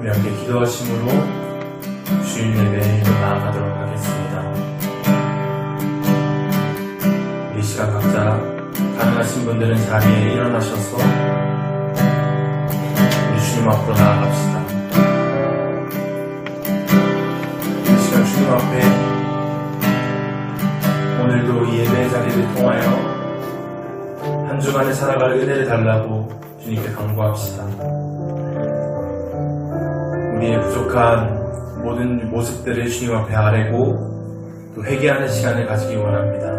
우리 함께 기도하심으로 주일 예배에 나아가도록 하겠습니다. 이 시간 각자 가능하신 분들은 자리에 일어나셔서 우리 주님 앞으로 나아갑시다. 이 시간 주님 앞에 오늘도 이 예배의 자리를 통하여 한 주간에 살아갈 은혜를 달라고 주님께 간구합시다. 우리의 부족한 모든 모습들을 주님 앞에 아뢰고 또 회개하는 시간을 가지기 원합니다.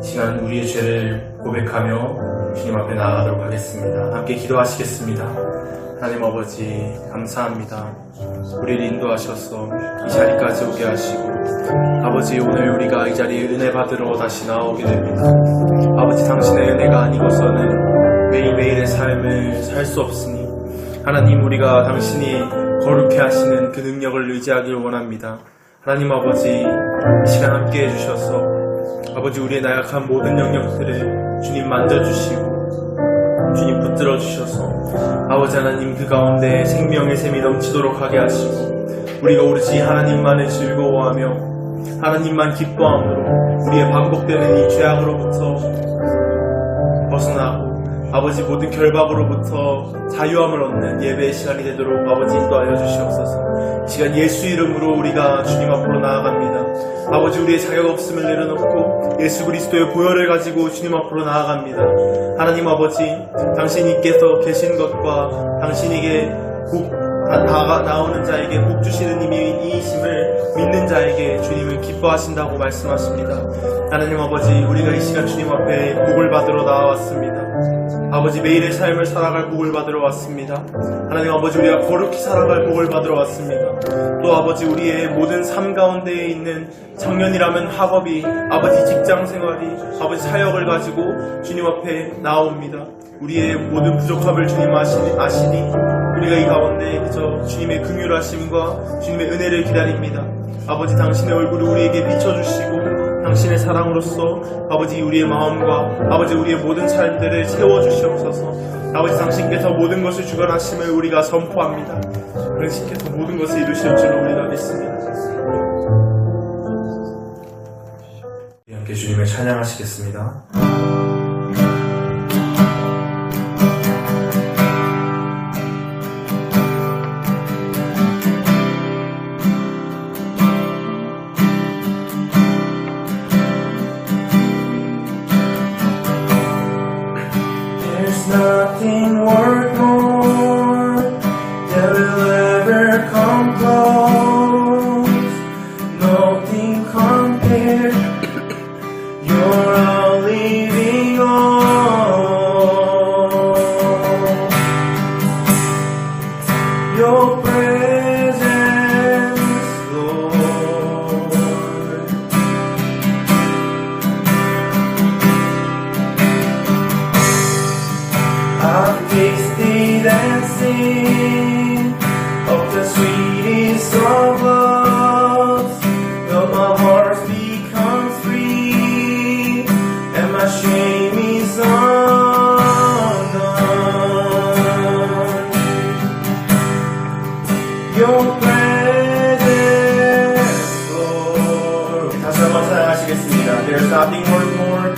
이 시간 우리의 죄를 고백하며 주님 앞에 나아가도록 하겠습니다. 함께 기도하시겠습니다. 하나님 아버지 감사합니다. 우리를 인도하셔서 이 자리까지 오게 하시고 아버지 오늘 우리가 이 자리에 은혜 받으러 다시 나오게 됩니다. 아버지 당신의 은혜가 아니고서는 매일매일의 삶을 살 수 없으니 하나님 우리가 당신이 거룩해 하시는 그 능력을 의지하길 원합니다. 하나님 아버지 이 시간 함께 해주셔서 아버지 우리의 나약한 모든 영역들을 주님 만져주시고 주님 붙들어 주셔서 아버지 하나님 그 가운데 생명의 샘이 넘치도록 하게 하시고 우리가 오로지 하나님만을 즐거워하며 하나님만 기뻐함으로 우리의 반복되는 이 죄악으로부터 벗어나고 아버지 모든 결박으로부터 자유함을 얻는 예배의 시간이 되도록 아버지 인도하여 주시옵소서. 이 시간 예수 이름으로 우리가 주님 앞으로 나아갑니다. 아버지 우리의 자격 없음을 내려놓고 예수 그리스도의 보혈을 가지고 주님 앞으로 나아갑니다. 하나님 아버지 당신께서 계신 것과 당신에게 복 나오는 자에게 복 주시는 이이심을 믿는 자에게 주님을 기뻐하신다고 말씀하십니다. 하나님 아버지 우리가 이 시간 주님 앞에 복을 받으러 나와왔습니다. 아버지 매일의 삶을 살아갈 복을 받으러 왔습니다. 하나님 아버지 우리가 거룩히 살아갈 복을 받으러 왔습니다. 또 아버지 우리의 모든 삶 가운데에 있는 청년이라면 학업이 아버지 직장생활이 아버지 사역을 가지고 주님 앞에 나옵니다. 우리의 모든 부족함을 주님 아시니 우리가 이 가운데 그저 주님의 긍휼하심과 주님의 은혜를 기다립니다. 아버지 당신의 얼굴을 우리에게 비춰주시고 당신의 사랑으로서 아버지 우리의 마음과 아버지 우리의 모든 삶들을 채워주시옵소서. 아버지 당신께서 모든 것을 주관하심을 우리가 선포합니다. 당신께서 모든 것을 이루실 줄로 우리가 믿습니다. 함께 주님을 찬양하시겠습니다. Nothing worth more that will ever come close. Nothing compared. You're all living on. Your presence, Lord. I've tasted and seen of the sweetest of loves. Though my heart becomes free and my shame is undone. Your presence, Lord. 다시 한번 찬양하시겠습니다. There's nothing worth more.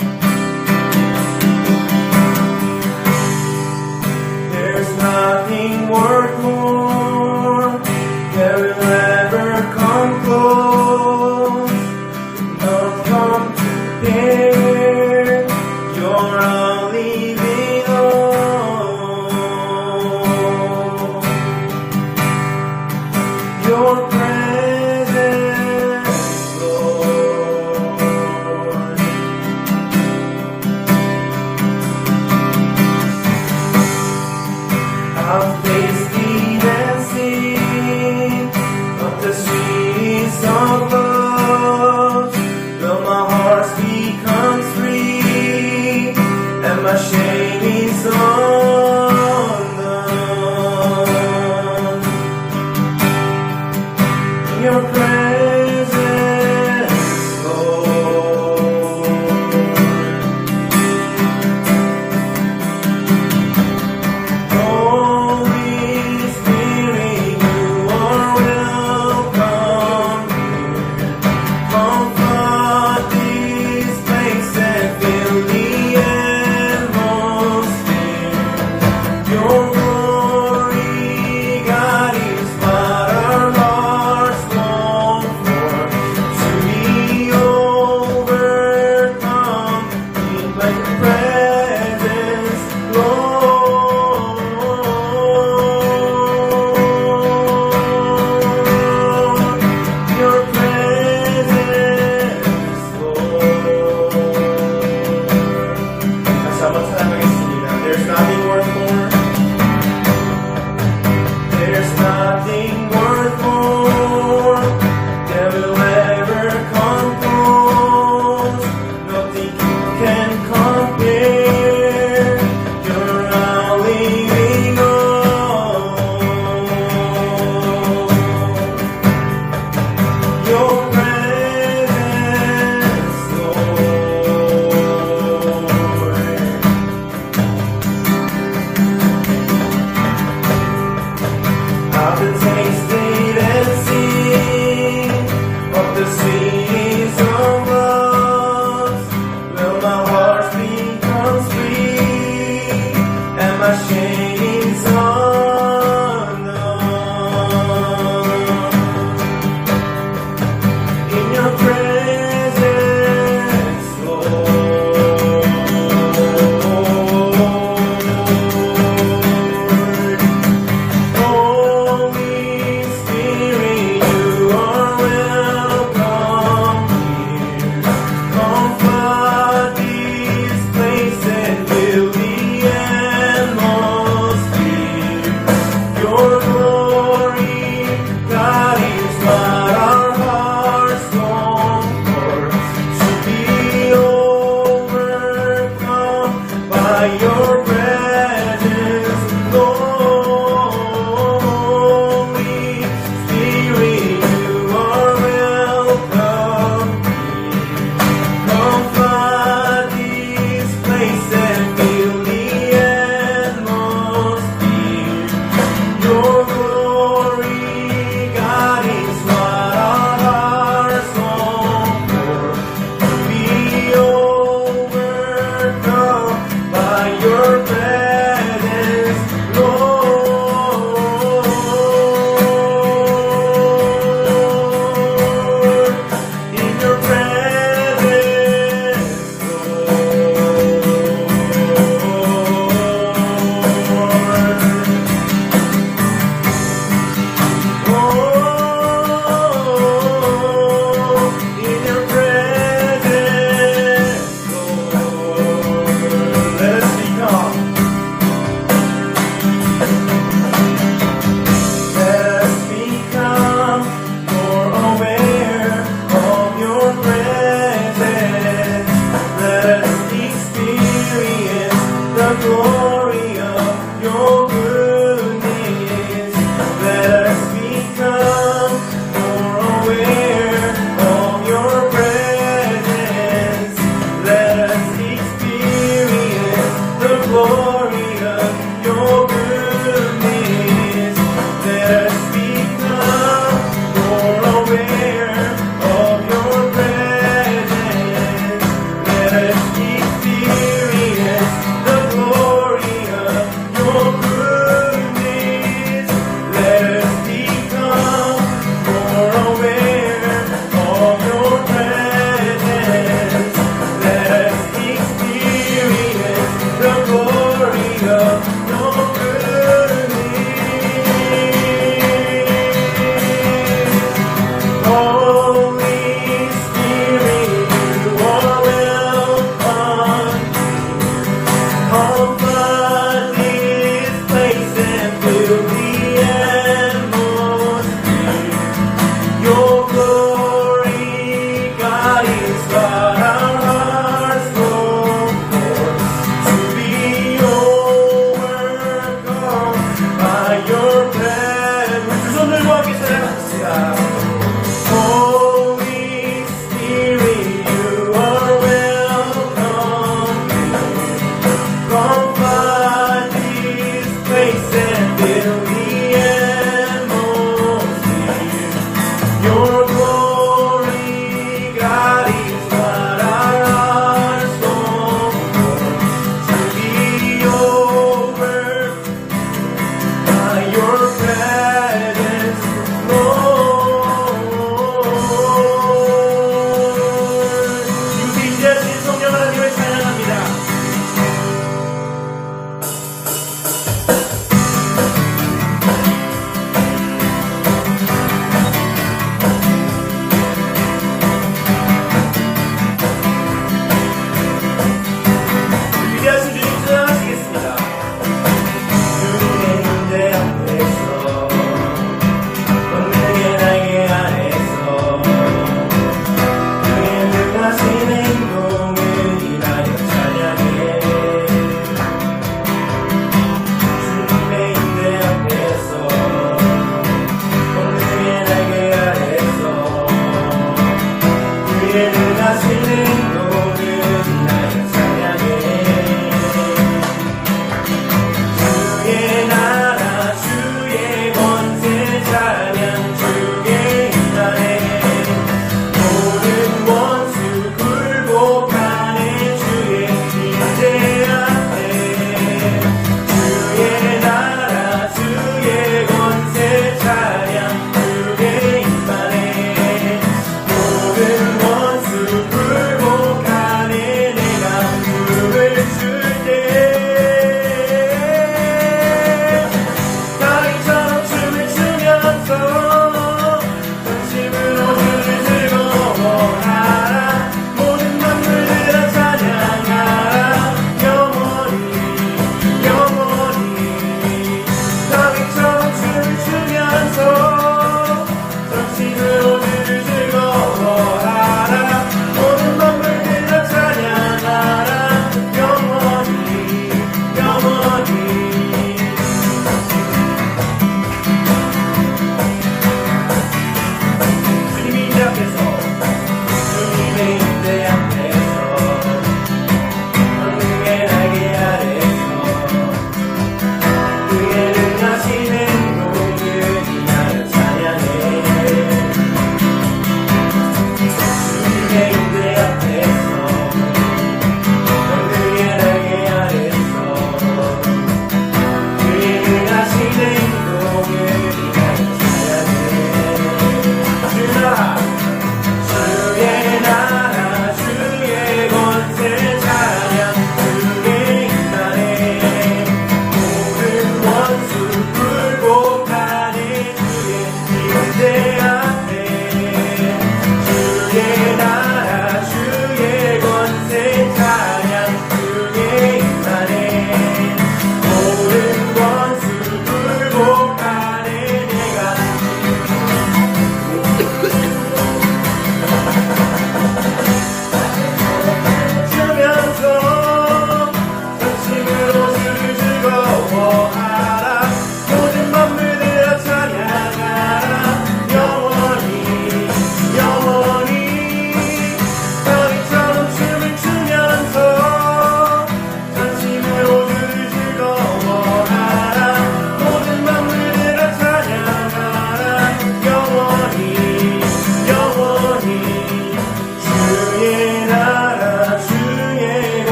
There's nothing worth more that will ever come close. None compare. You're all living on. Your presence, Lord. I've tasted and seen of the sweetest of loves. Though my heart becomes free and my shame is undone.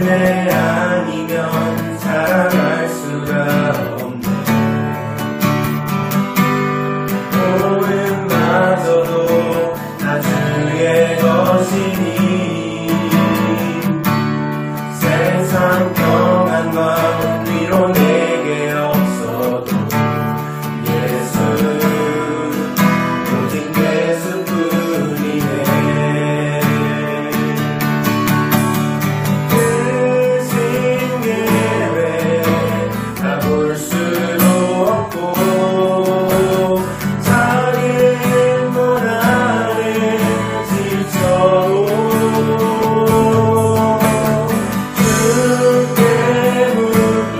은혜 아니면 살아갈 수가 없네. 오른마저도 다 주의 것이니 세상 평안과 위로 내게 없어도 예수 오직 예수뿐이네. 그 신계획 다 볼 수도 없고 작은 고난을 지쳐도 주께 묻기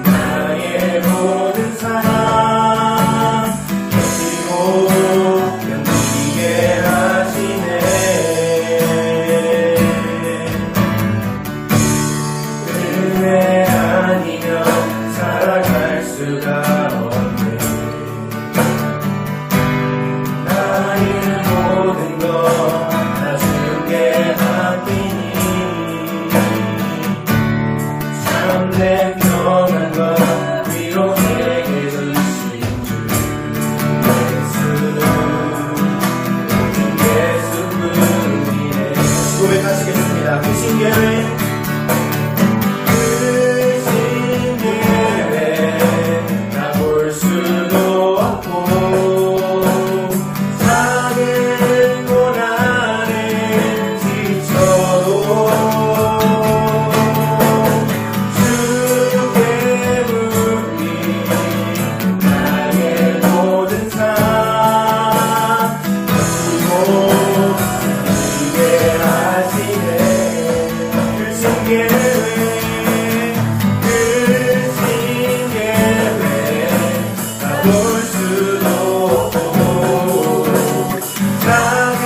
나의 모든 삶 버티고 견디게 하시네. 은혜 아니면 살아갈 수가 없네. 나의 모든 것 다 주께 맡기니 참된 평안과 위로 내게 주신 주 예수 오직 예수뿐이네. 고백하시겠습니다. 그 신계획 다 볼 수도 없고 작은 고난을 지쳐도 주께 묻기 나의 모든 삶 버티고 이게 하시네. 그 신계획 볼 수도 없고 작은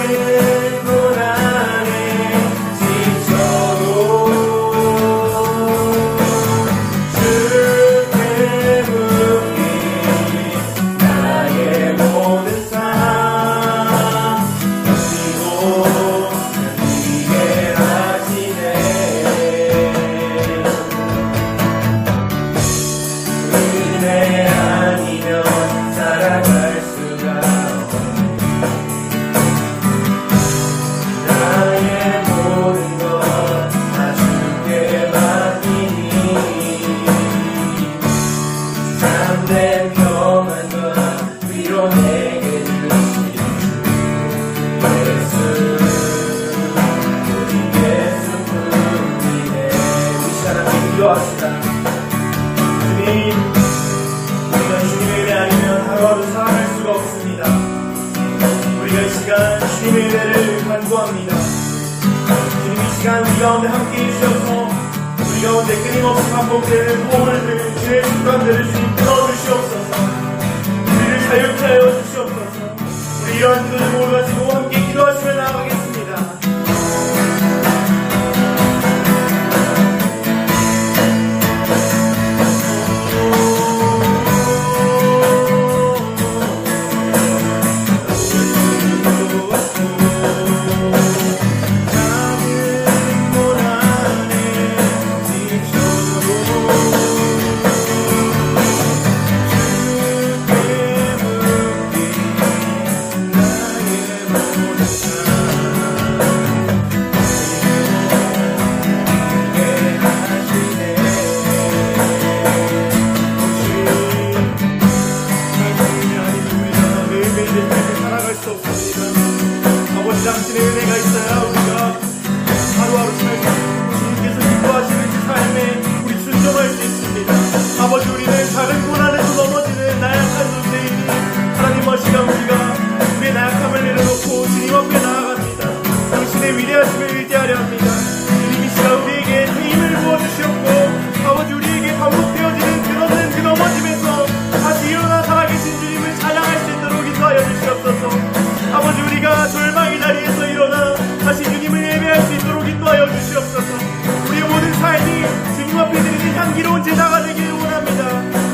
고난에 지쳐도 주께 묻기 나의 모든 삶 버티고 견디게 하시네. 은혜 아니면 살아갈 수가 없네. 나의 모든 것 다 주께 맡기니 참된 평안과 위로 내게 주신 주 예수 오직 예수뿐이네. 우리 시간 기도합시다. 주님, 우리가 주님의 은혜 아니면 하루하루 살아갈 수가 없습니다. 우리가 이 시간 주님의 은혜를 간구합니다. 주님, 이 시간 우리 가운데 함께 해주셔서 우리 가운데 끊임없이 반복되는 호흡을 주의 습관들을 주님 풀어주시옵소서. 우리를 자유케 하여 주시옵소서. 우리 이러한 기도를 모두 가지고 함께 기도하시며 나아가겠습니다. 당신의 은혜가 있어야 우리가 하루하루 살고 주님께서 기뻐하시는 그 삶에 우리 순종할 수 있습니다. 아버지, 우리는 작은 고난에서 넘어지는 나약한 존재이니 하나님, 이 시간 우리가 우리의 나약함을 내려놓고 주님 앞에 나아갑니다. 당신의 위대하심을 의지하려 합니다. 주님, 이 시간 우리에게 힘을 부어주시옵고 아버지, 우리에게 반복되어지는 끝없는 그 넘어짐에서 다시 일어나 살아계신 주님을 찬양할 수 있도록 인도하여 주시옵소서. 아버지, 우리가 절망의 자리에서 일어나 다시 주님을 예배할 수 있도록 인도하여 주시옵소서. 우리의 모든 삶이 주님 앞에 드리는 향기로운 제사가 되기를 원합니다.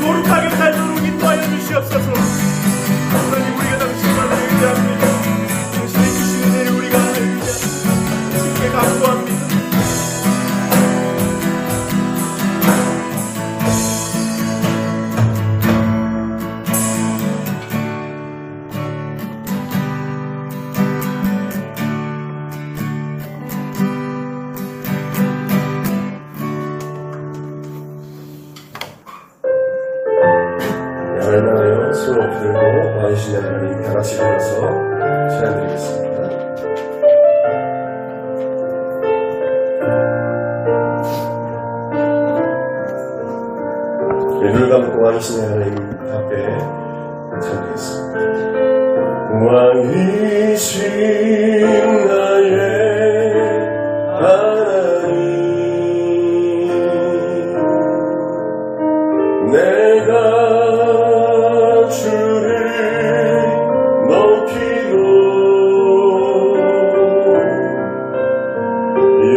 거룩하게 살도록 인도하여 주시옵소서. 하나님, 우리가 당신만을 의지합니다. 당신의 주신 은혜를 우리가 의지합니다. 주께 감사합니다. 왕이신 하나님 다 같이 불러서 찬양드리겠습니다. 눈을 감고 왕이신 하나님 앞에 찬양드리겠습니다. 왕이신 나의 하나님, 내가 주를 높이고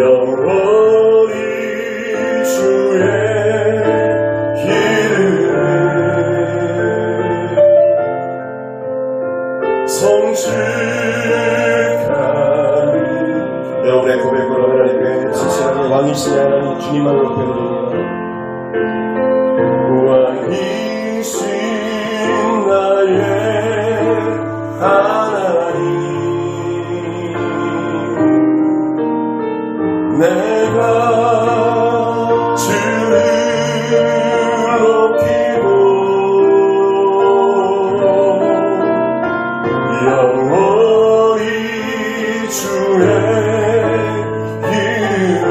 영원히 주의 길을 성취하리. 여러분의 고백으로 하나님께 진실하게 왕이신 하나님 주님만을 높여드립니다. 왕이신 나의 하나님, 내가 주를 높이고 영원히 주의 길을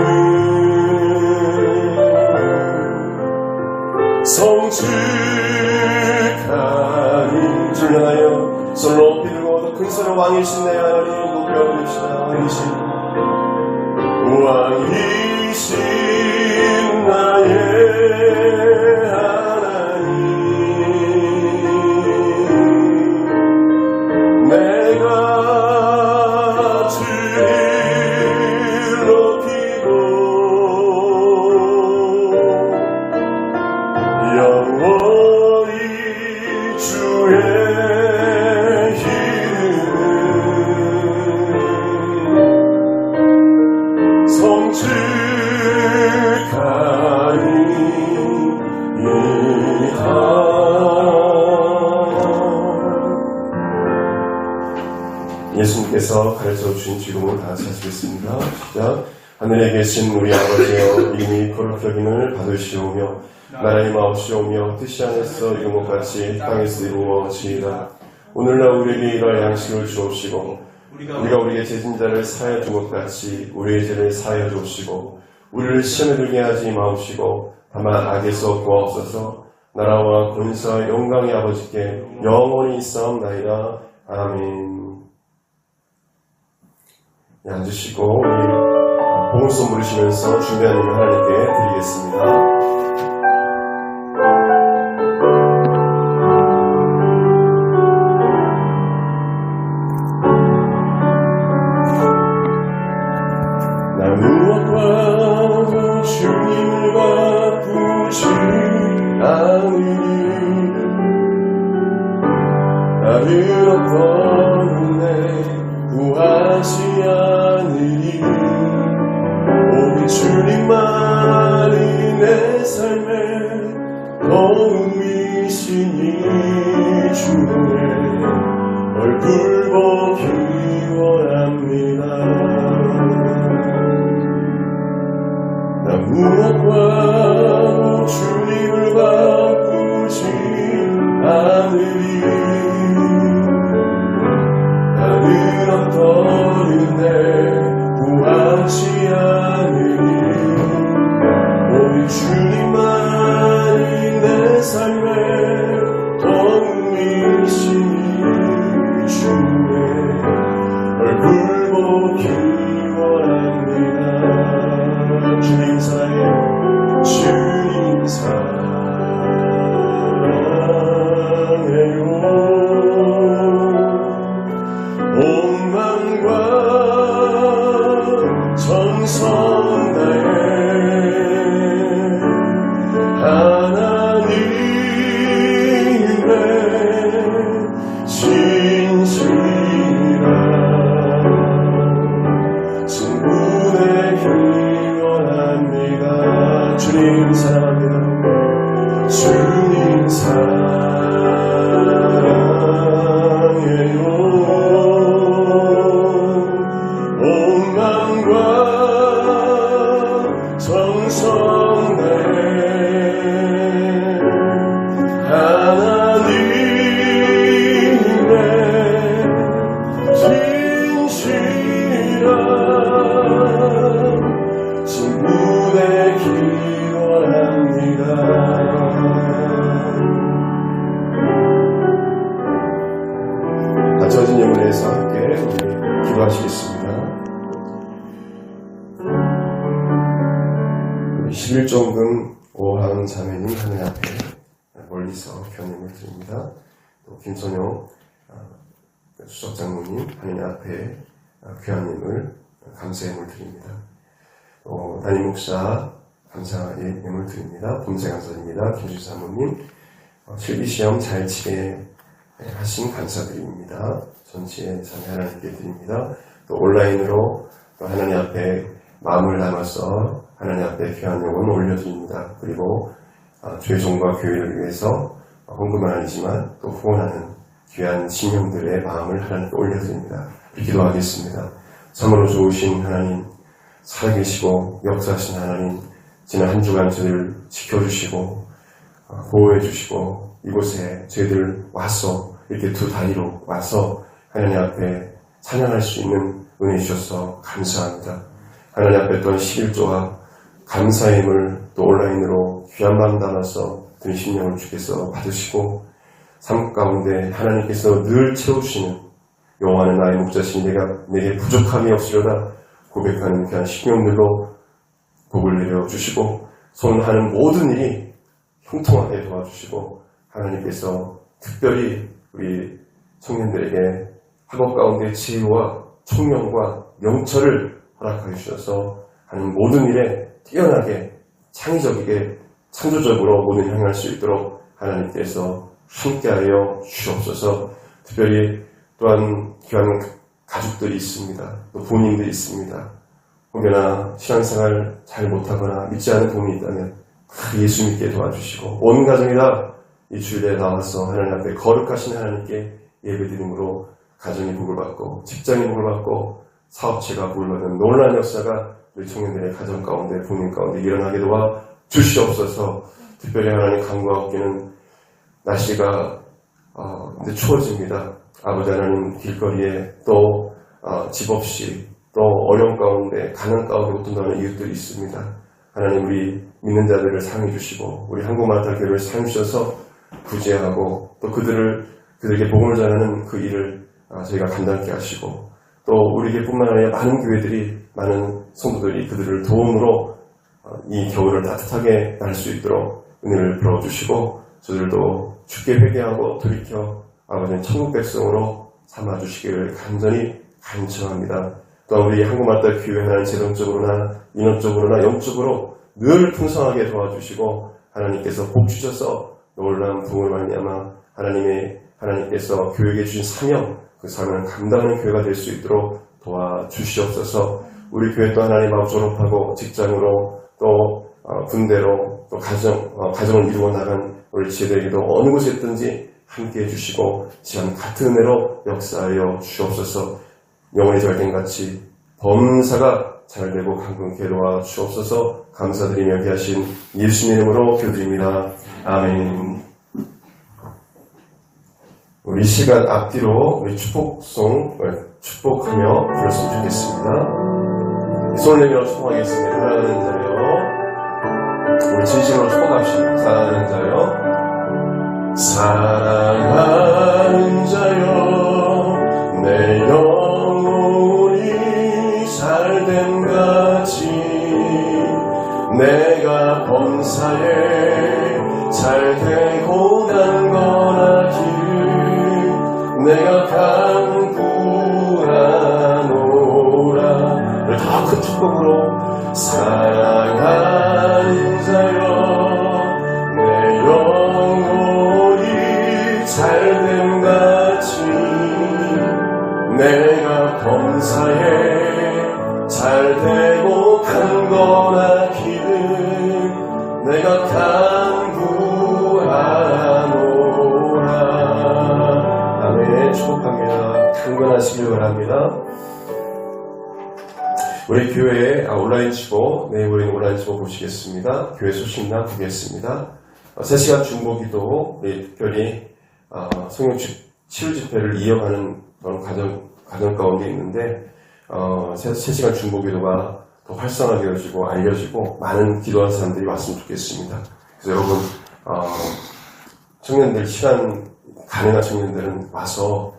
성취하니. 주를 향하여 손을 높이 들고 더 큰 소리로 왕이신 내 하나님 높여드립시다. 왕이신 나의 하나님, 내가 주를 높이고 영원히 주의 길을 성취하리이다. 예수님께서 가르쳐주신 지금을 다 같이 하시겠습니다. 시작. 하늘에 계신 우리 아버지여, 이름이 거룩히 여김을 받으시오며 나라의 마옵시오며 뜻이 안에서 이룬 것 같이 땅에서 이루어지이다. 오늘날 우리에게 이러한 양식을 주옵시고 우리가 우리의 죄진자를 사하여 준 것 같이 우리의 죄를 사하여 주옵시고 우리를 시험에 들게 하지 마옵시고 다만 악에서 구하옵소서. 나라와 권세와 영광의 아버지께 영원히 있사옵나이다. 아멘. 네, 앉으시고 우리 봉헌송 부르시면서 준비한 일을 하나님께 드리겠습니다. 무엇과도 주님을 바꾸지 않으니 나는 어떤 은혜 구하지 않으니 오직 주님만이 내 삶의 도움이시니 주의 얼굴 보기 원합니다. 무엇과도 주님을 바꾸지 않으리. 나는 어떤 은혜 구하지 않으리. 오직 주님만이 내 삶의 도움이시니 주의 얼굴 보기 원합니다. 주님 사랑해요. 주님 사랑해요. 온 마음과 정성 다해 하나님의 진실한 친구의 길 주님 사랑합니다. 주님 사랑해요. 온 마음과 정성 다해 하나님의 우리 11종금 오항 자매님 하늘 앞에 멀리서 견임을 드립니다. 또 김선영 수석장로님 하늘 앞에 귀한임을 감사의 예물 드립니다. 또 담임 목사 감사의 예물 드립니다. 범세 감사드립니다. 김주수 사모님 실기시험 잘 치게 하신 감사드립니다. 전치에 자매 하나님께 드립니다. 또 온라인으로 또 하나님 앞에 마음을 담아서 하나님 앞에 귀한 영혼 올려드립니다. 그리고 죄송과 교회를 위해서 헌금은 아니지만 또 후원하는 귀한 신령들의 마음을 하나님께 올려드립니다. 기도하겠습니다. 참으로 좋으신 하나님, 살아계시고 역사하신 하나님, 지난 한 주간 저희를 지켜주시고 보호해주시고 이곳에 저희들 와서 이렇게 두 다리로 와서 하나님 앞에 찬양할 수 있는 은혜 주셔서 감사합니다. 하나님 앞에 또한 11조와 감사의 힘을 또 온라인으로 귀한 마음 담아서 드린 심령을 주께서 받으시고 삶 가운데 하나님께서 늘 채우시는 영원한 나의 목자신 내게 부족함이 없으려다 고백하는 귀한 심령들로 복을 내려주시고 손하는 모든 일이 형통하게 도와주시고 하나님께서 특별히 우리 청년들에게 학업 가운데 지혜와 총명과 영철을 허락하여 주셔서 하는 모든 일에 뛰어나게 창의적이게 창조적으로 모든 일을 행할 수 있도록 하나님께서 함께하여 주옵소서. 특별히 또한 귀한 가족들이 있습니다. 또 부모님들이 있습니다. 혹여나 신앙생활 잘 못하거나 믿지 않은 부모님이 있다면 예수 믿게 도와주시고 온 가정이 다 이 주일에 나와서 하나님 앞에 거룩하신 하나님께 예배드림으로 가정이 복을 받고 직장이 복을 받고 사업체가 복을 받는 놀라운 역사가 우리 청년들의 가정 가운데 부모님 가운데 일어나게 도와 주시옵소서. 특별히 하나님 간구하옵기는 날씨가 이제 추워집니다. 아버지 하나님 길거리에 또 집 없이 또 어려움 가운데 가난 가운데 고통당하는 이웃들이 있습니다. 하나님 우리 믿는 자들을 사랑해 주시고 우리 한국마라톤 교회를 사랑해 주셔서 구제하고 또 그들에게 복음을 전하는 그 일을 저희가 감당케 하시고 또 우리에게뿐만 아니라 많은 교회들이 많은 성도들이 그들을 도움으로 이 겨울을 따뜻하게 날 수 있도록 은혜를 불어주시고 저들도 주께 회개하고 돌이켜 아버지는 천국 백성으로 삼아주시기를 간절히 간청합니다. 또한 우리 한국마라톤 교회 하나님 재정적으로나 인원적으로나 영적으로 늘 풍성하게 도와주시고 하나님께서 복 주셔서 놀라운 부흥을 말미암아 하나님께서 교회에 주신 사명 그 사명을 감당하는 교회가 될 수 있도록 도와주시옵소서. 우리 교회 또 하나님 아버지 졸업하고 직장으로 또 군대로 또 가정을 이루어 나간 우리 지혜들에게도 어느 곳에 있든지 함께해 주시고 지금 같은 은혜로 역사하여 주옵소서. 영혼의 절된같이 범사가 잘되고 강건케 도와 주옵소서. 감사드리며 귀하신 예수님의 이름으로 기도드립니다. 아멘. 우리 시간 앞뒤로 우리 축복송을 축복하며 불렀으면 좋겠습니다. 손을 내밀어 축복하겠습니다. 사랑하는 자요, 우리 진심으로 축복합시다. 사랑하는 자요, 사랑하는 자요, 내 영혼이 잘됨 같이 내가 범사에 잘되고 강건하기를 내가 간구하노라. 더 큰 축복으로 사랑하는 자여 내 영혼이 잘됨 같이 내가 범사에 잘되고 강건하기를 내가 간구하노라. 아멘. 축복합니다. 강건하시길 바랍니다. 우리 교회에 온라인 치고 내일 우리는 온라인 치고 보시겠습니다. 교회 소식나 보겠습니다. 3시간 중보기도 특별히 성령 치유 집회를 이어가는 그런 과정 가운데 있는데 3시간 중보기도가 더 활성화되어지고 알려지고 많은 기도하는 사람들이 왔으면 좋겠습니다. 그래서 여러분 청년들 시간 가능한 청년들은 와서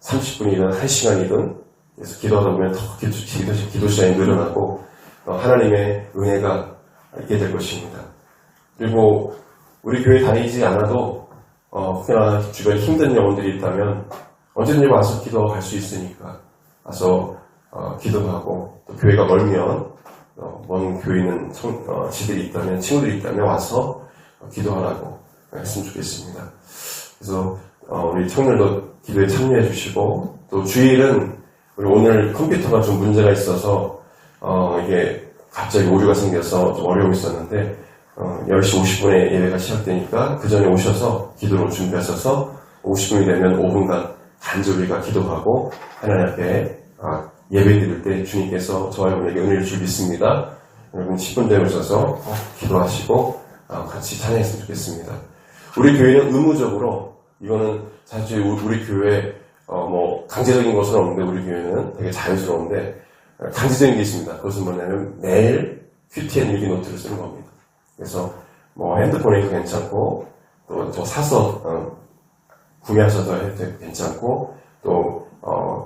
30분이든 1시간이든 그래서 기도하다 보면 더 기도 시간이 늘어나고 하나님의 은혜가 있게 될 것입니다. 그리고 우리 교회 다니지 않아도 혹여나 주변에 힘든 영혼들이 있다면 언제든지 와서 기도할 수 있으니까 와서 기도하고, 또 교회가 멀면 먼 교회 있는 지들이 있다면, 친구들이 있다면 와서 기도하라고 했으면 좋겠습니다. 그래서 우리 청년도 기도에 참여해 주시고, 또 주일은 우리 오늘 컴퓨터가 좀 문제가 있어서 이게 갑자기 오류가 생겨서 좀 어려움이 있었는데 10시 50분에 예배가 시작되니까 그 전에 오셔서 기도로 준비하셔서 50분이 되면 5분간 간절히가 기도하고 하나님 앞에 예배 드릴 때 주님께서 저와 여러분에게 은혜를 줄 믿습니다. 여러분 10분 전에 오셔서 기도하시고 같이 찬양했으면 좋겠습니다. 우리 교회는 의무적으로, 이거는 사실 우리 교회 뭐 강제적인 것은 없는데, 우리 교회는 되게 자유스러운데 강제적인 게 있습니다. 그것은 뭐냐면 매일 QTN 일기 노트를 쓰는 겁니다. 그래서 뭐 핸드폰에도 괜찮고, 또 사서 구매하셔도 해도 괜찮고, 또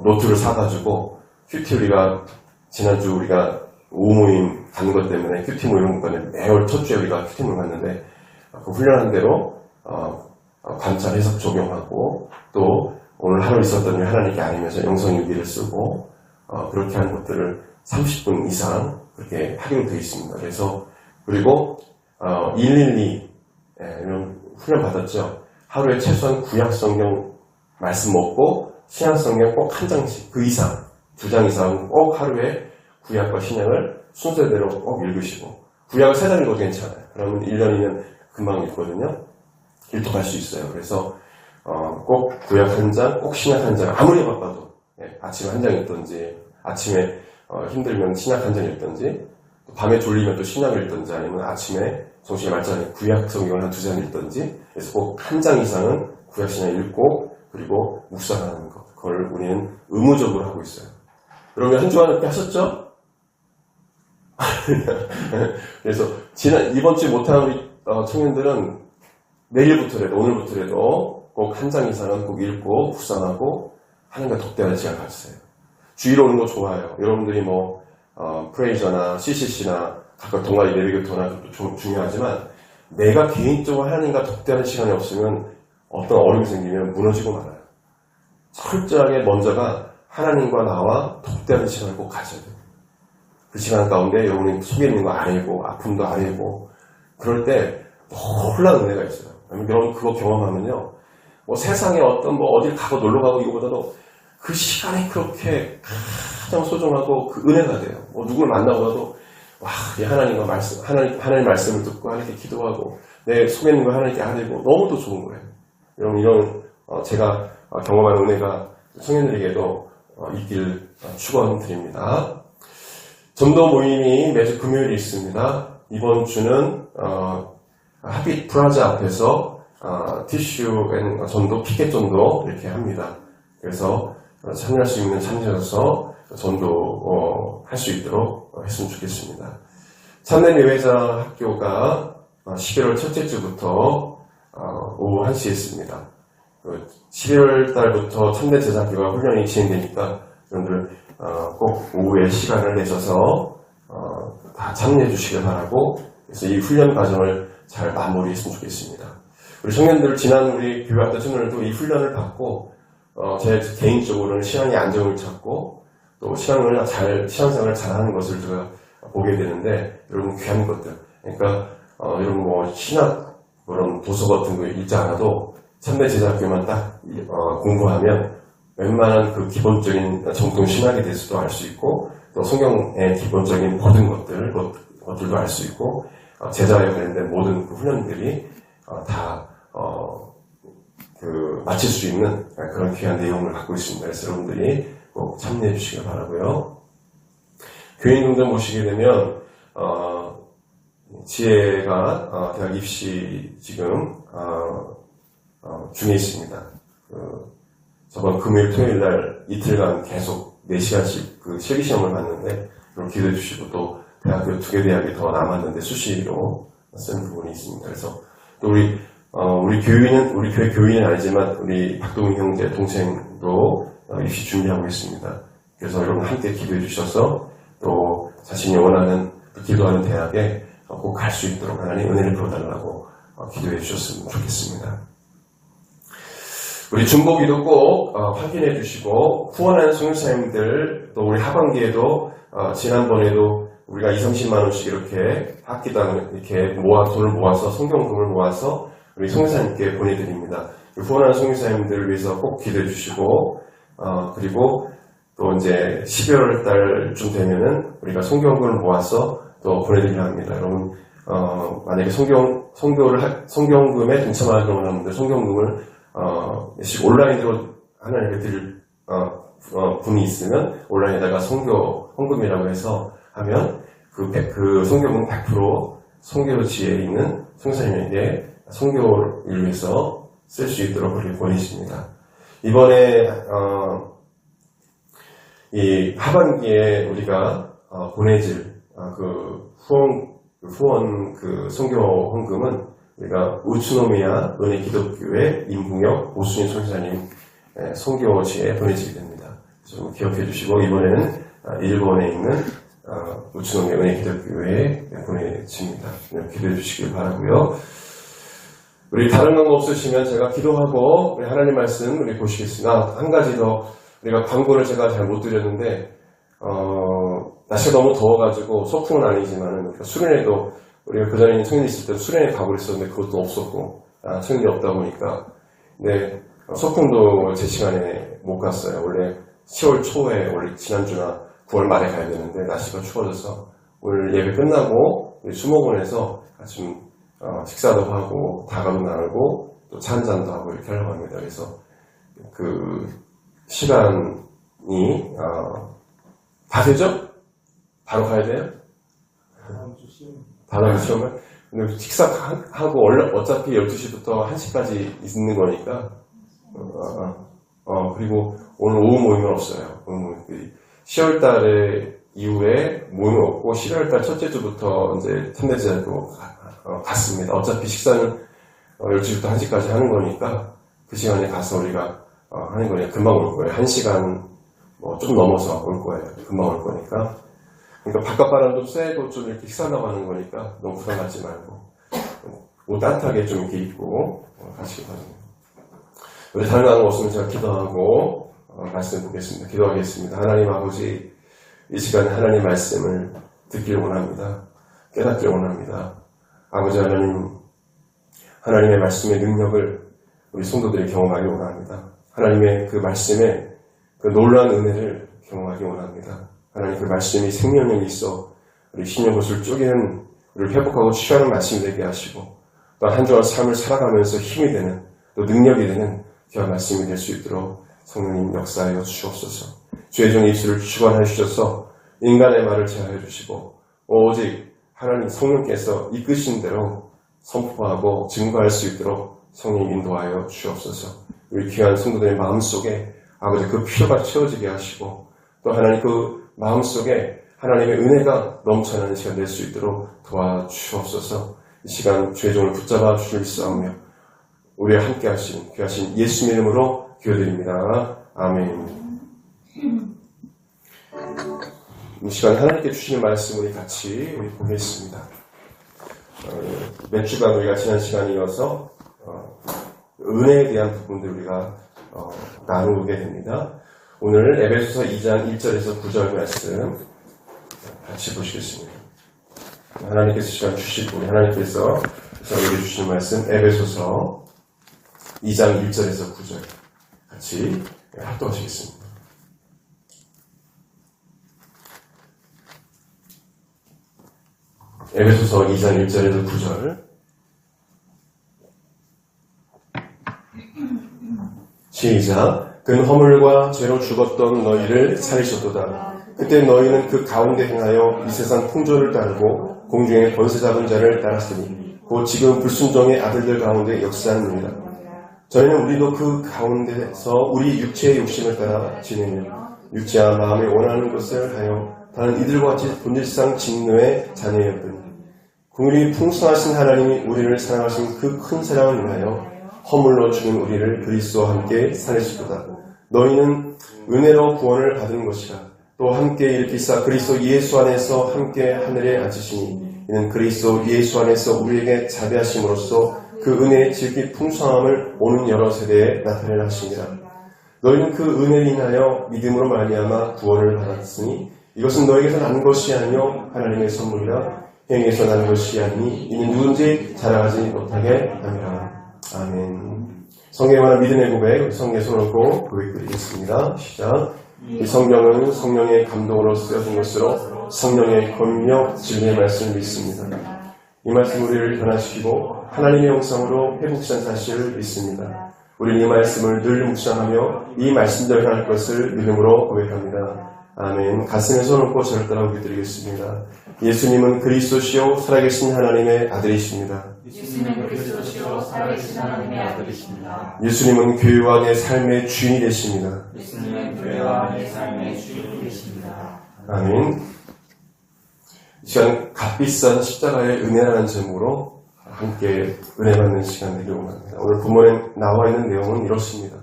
노트를 사가지고 QT, 우리가 지난주 우리가 오후 모임 가는 것 때문에 QT 모임 갔는데, 매월 첫 주에 우리가 QT 모임 갔는데 그 훈련한 대로 관찰, 해석, 적용하고, 또 오늘 하루 있었던 일 하나님께 알리면서 영성일기를 쓰고, 그렇게 하는 것들을 30분 이상 그렇게 하기로 되어 있습니다. 그래서, 그리고 112 이런 훈련 받았죠. 하루에 최소한 구약성경 말씀 먹고 신약성경 꼭 한 장씩, 그 이상 2장 이상 꼭 하루에 구약과 신약을 순서대로 꼭 읽으시고, 구약을 3장 읽어도 괜찮아요. 그러면 1년이면 금방 읽거든요. 일독할 수 있어요. 그래서 꼭 구약 1장, 꼭 신약 1장, 아무리 바빠도 아침에 1장 읽든지, 아침에 힘들면 신약 1장 읽든지, 밤에 졸리면 또 신약을 읽든지, 아니면 아침에 정신이 말짱해 구약 성경을 한 2장 읽든지, 그래서 꼭 1장 이상은 구약 신약 읽고, 그리고 묵상하는 것, 그걸 우리는 의무적으로 하고 있어요. 여러분 한 주간 이렇게 하셨죠? 그래서 이번 주 못한 우리 청년들은 내일부터라도, 오늘부터라도 꼭 1장 이상은 꼭 읽고 묵상하고 하나님과 독대하는 시간 가지세요. 주일 오는 거 좋아요. 여러분들이 뭐 프레이저나 CCC나 각각 동아리 내비교토나 좀 중요하지만, 내가 개인적으로 하나님과 독대하는 시간이 없으면 어떤 어려움이 생기면 무너지고 말아요. 철저하게 먼저가 하나님과 나와 독대하는 시간을 꼭 가져야 돼요. 그 시간 가운데 여러분이 속에 있는 거 알고, 아픔도 알고, 그럴 때 놀라운 은혜가 있어요. 여러분 그거 경험하면요, 뭐 세상에 어떤 뭐 어딜 가고 놀러 가고 이거보다도 그 시간이 그렇게 가장 소중하고 그 은혜가 돼요. 뭐 누구를 만나고 가도 와, 이 하나님과 말씀, 하나님 말씀을 듣고 하나님께 기도하고 내 속에 있는 걸 하나님께 알고 너무도 좋은 거예요. 여러분 이런 제가 경험한 은혜가 청년들에게도 있길 축원드립니다. 전도 모임이 매주 금요일이 있습니다. 이번 주는 하빛 프라자 앞에서 티슈 앤 전도, 피켓 전도 이렇게 합니다. 그래서 참여할 수 있는 참여해서 전도 할 수 있도록 했으면 좋겠습니다. 참된 예배자 학교가 11월 첫째 주부터 오후 1시에 있습니다. 11월 달부터 참된 제자학교가 훈련이 진행되니까 여러분들 꼭 오후에 시간을 내셔서 다 참여해 주시길 바라고, 그래서 이 훈련 과정을 잘 마무리했으면 좋겠습니다. 우리 청년들, 지난 우리 교회 왔던 청년들도 이 훈련을 받고 제 개인적으로는 신앙의 안정을 찾고 또 신앙생활을 잘하는 것을 제가 보게 되는데, 여러분 귀한 것들, 그러니까 여러분 뭐 신학 그런 도서 같은 거 읽지 않아도 참된 제자학교만 딱 공부하면 웬만한 그 기본적인 정통 신학에 대해서도 알 수 있고, 또 성경의 기본적인 모든 것들도 알 수 있고, 제자에 관련된 모든 그 훈련들이 다 마칠 수 있는 그런 귀한 내용을 갖고 있습니다. 그래서 여러분들이 꼭 참여해 주시길 바라고요. 교인 동전 보시게 되면 지혜가 대학 입시 지금 중에 있습니다. 저번 금요일, 토요일 날 이틀간 계속 4시간씩 그 실기시험을 봤는데, 그럼 기도해 주시고, 또 대학교 2개 대학이 더 남았는데 수시로 쓴 부분이 있습니다. 그래서 또 우리 교회 교인은 아니지만 우리 박동민 형제 동생도 입시 준비하고 있습니다. 그래서 여러분 함께 기도해 주셔서 또 자신이 원하는 기도하는 대학에 꼭 갈 수 있도록 하나님 은혜를 풀어달라고 기도해 주셨으면 좋겠습니다. 우리 중보기도 꼭 확인해 주시고 후원하는 선교사님들 또 우리 하반기에도 지난번에도 우리가 20-30만 원씩 이렇게 학기당 이렇게 돈을 모아서 성경금을 모아서 우리 선교사님께 보내드립니다. 후원하는 선교사님들을 위해서 꼭 기도해 주시고 그리고 또 이제 12월 달쯤 되면은 우리가 성경금을 모아서 또 보내드리려 합니다. 여러분 만약에 성경금에 동참하려고 하는 분들 성경금을 온라인으로 하나님께 드릴 분이 있으면 온라인에다가 헌금이라고 해서 하면 그 성경금 100% 선교지에 있는 선교사님에게 선교를 위해서 쓸 수 있도록 그렇게 보내십니다. 이번에 이 하반기에 우리가 보내질 후원 선교 헌금은 우리가 우츠노미야 은혜 기독교회 임궁혁 오순희 선교사님 선교지에 보내지게 됩니다. 좀 기억해 주시고 이번에는 일본에 있는 우츠노미야 은혜 기독교회에 보내집니다. 기도해 주시길 바라고요. 우리 다른 건 없으시면 제가 기도하고 우리 하나님 말씀 우리 보시겠습니다. 한 가지 더 우리가 광고를 제가 잘 못 드렸는데 날씨가 너무 더워가지고 소풍은 아니지만 수련회도 우리가 그전에 청년이 있을 때 수련회 가고 그랬었는데 그것도 없었고 청년이 없다 보니까 근데 소풍도 제 시간에 못 갔어요. 원래 10월 초에 원래 지난주나 9월 말에 가야 되는데 날씨가 추워져서 오늘 예배 끝나고 수목원에서 아침 식사도 하고 다가도 나누고 또 차 한잔도 하고 이렇게 하려고 합니다. 그래서 그 시간이 다 되죠? 바로 가야 돼요? 다음 주 시험을? 근데 식사하고 어차피 12시부터 1시까지 있는 거니까 그리고 오늘 오후 모임은 없어요. 10월 달에 이후에 모임이 없고 11월 달 첫째 주부터 이제 탐내제도 갔습니다. 어차피 식사는 12시부터 1시까지 하는 거니까 그 시간에 가서 우리가 하는 거니까 금방 올 거예요. 1시간 좀 넘어서 올 거예요. 금방 올 거니까. 그러니까 바깥 바람도 쐬고 좀 이렇게 식사하려고 하는 거니까 너무 부담 갖지 말고 옷 따뜻하게 좀 이렇게 입고 가시기 바랍니다. 우리 다른 거 없으면 제가 기도하고 말씀 보겠습니다. 기도하겠습니다. 하나님 아버지 이 시간에 하나님 말씀을 듣길 원합니다. 깨닫길 원합니다. 아버지 하나님의 말씀의 능력을 우리 성도들이 경험하기 원합니다. 하나님의 그 말씀에 그 놀라운 은혜를 경험하기 원합니다. 하나님 그 말씀이 생명력이 있어 우리 신의 곳을 쪼개는 우리를 회복하고 치유하는 말씀이 되게 하시고 또 한 주한 삶을 살아가면서 힘이 되는 또 능력이 되는 귀한 말씀이 될 수 있도록 성령님 역사하여 주시옵소서. 주의 종 입술을 주관하여 주셔서 인간의 말을 제하여 주시고 오직 하나님 성령께서 이끄신 대로 선포하고 증거할 수 있도록 성령 인도하여 주옵소서. 우리 귀한 성도들의 마음속에 아버지 그 필요가 채워지게 하시고 또 하나님 그 마음속에 하나님의 은혜가 넘쳐나는 시간 될 수 있도록 도와주옵소서. 이 시간 주의 종을 붙잡아 주시옵소서. 우리와 함께 하신 귀하신 예수님의 이름으로 기도드립니다. 아멘. 이 시간 하나님께 주시는 말씀 우리 같이 보겠습니다. 몇 주간 우리가 지난 시간에 이어서 은혜에 대한 부분들 우리가 나누게 됩니다. 오늘 에베소서 2장 1절에서 9절 말씀 같이 보시겠습니다. 하나님께서 시간 주시고 하나님께서 우리에게 주신 말씀 에베소서 2장 1절에서 9절 같이 합독하시겠습니다. 에베소서 2장 1절에서 9절 시작. 그는 허물과 죄로 죽었던 너희를 살리셨도다. 그때 너희는 그 가운데 행하여 이 세상 풍조를 따르고 공중의 권세 잡은 자를 따랐으니 곧 지금 불순종의 아들들 가운데 역사하느니라. 저희는 우리도 그 가운데서 우리 육체의 욕심을 따라 지내며 육체와 마음에 원하는 것을 하여 다른 이들과 같이 본질상 진노의 자녀였더니 긍휼이 풍성하신 하나님이 우리를 사랑하신 그 큰 사랑을 인하여 허물로 죽은 우리를 그리스도와 함께 살리시도다. 너희는 은혜로 구원을 받은 것이라. 또 함께 일으키사 그리스도 예수 안에서 함께 하늘에 앉으시니 이는 그리스도 예수 안에서 우리에게 자비하심으로써 그 은혜의 지극히 풍성함을 오는 여러 세대에 나타내라 하시니라. 너희는 그 은혜를 인하여 믿음으로 말미암아 구원을 받았으니 이것은 너에게서 난 것이 아니요 하나님의 선물이라. 행위에서 나는 것이 아니니 이는 누군지 자랑하지 못하게 함이라. 아멘. 성경에 관한 믿음의 고백, 성경에 손을 얹고 고백드리겠습니다. 시작. 이 성경은 성령의 감동으로 쓰여진 것으로 성령의 권위며 진리의 말씀을 믿습니다. 이 말씀 우리를 변화시키고 하나님의 형상으로 회복시한 사실을 믿습니다. 우리는 이 말씀을 늘 묵상하며 이 말씀대로 할 것을 믿음으로 고백합니다. 아멘. 가슴에 손을 얹고 저를 따라 고백드리겠습니다. 예수님은 그리스도시요 살아계신 하나님의 아들이십니다. 예수님은 그리스도시요 살아계신 하나님의 아들이십니다. 예수님은 교회와 내 삶의 주인이 되십니다. 예수님은 교회와 내 삶의 주인이 되십니다. 아멘. 이 시간 값비싼 십자가의 은혜라는 제목으로 함께 은혜 받는 시간 되기를 원합니다. 오늘 본문에 나와 있는 내용은 이렇습니다.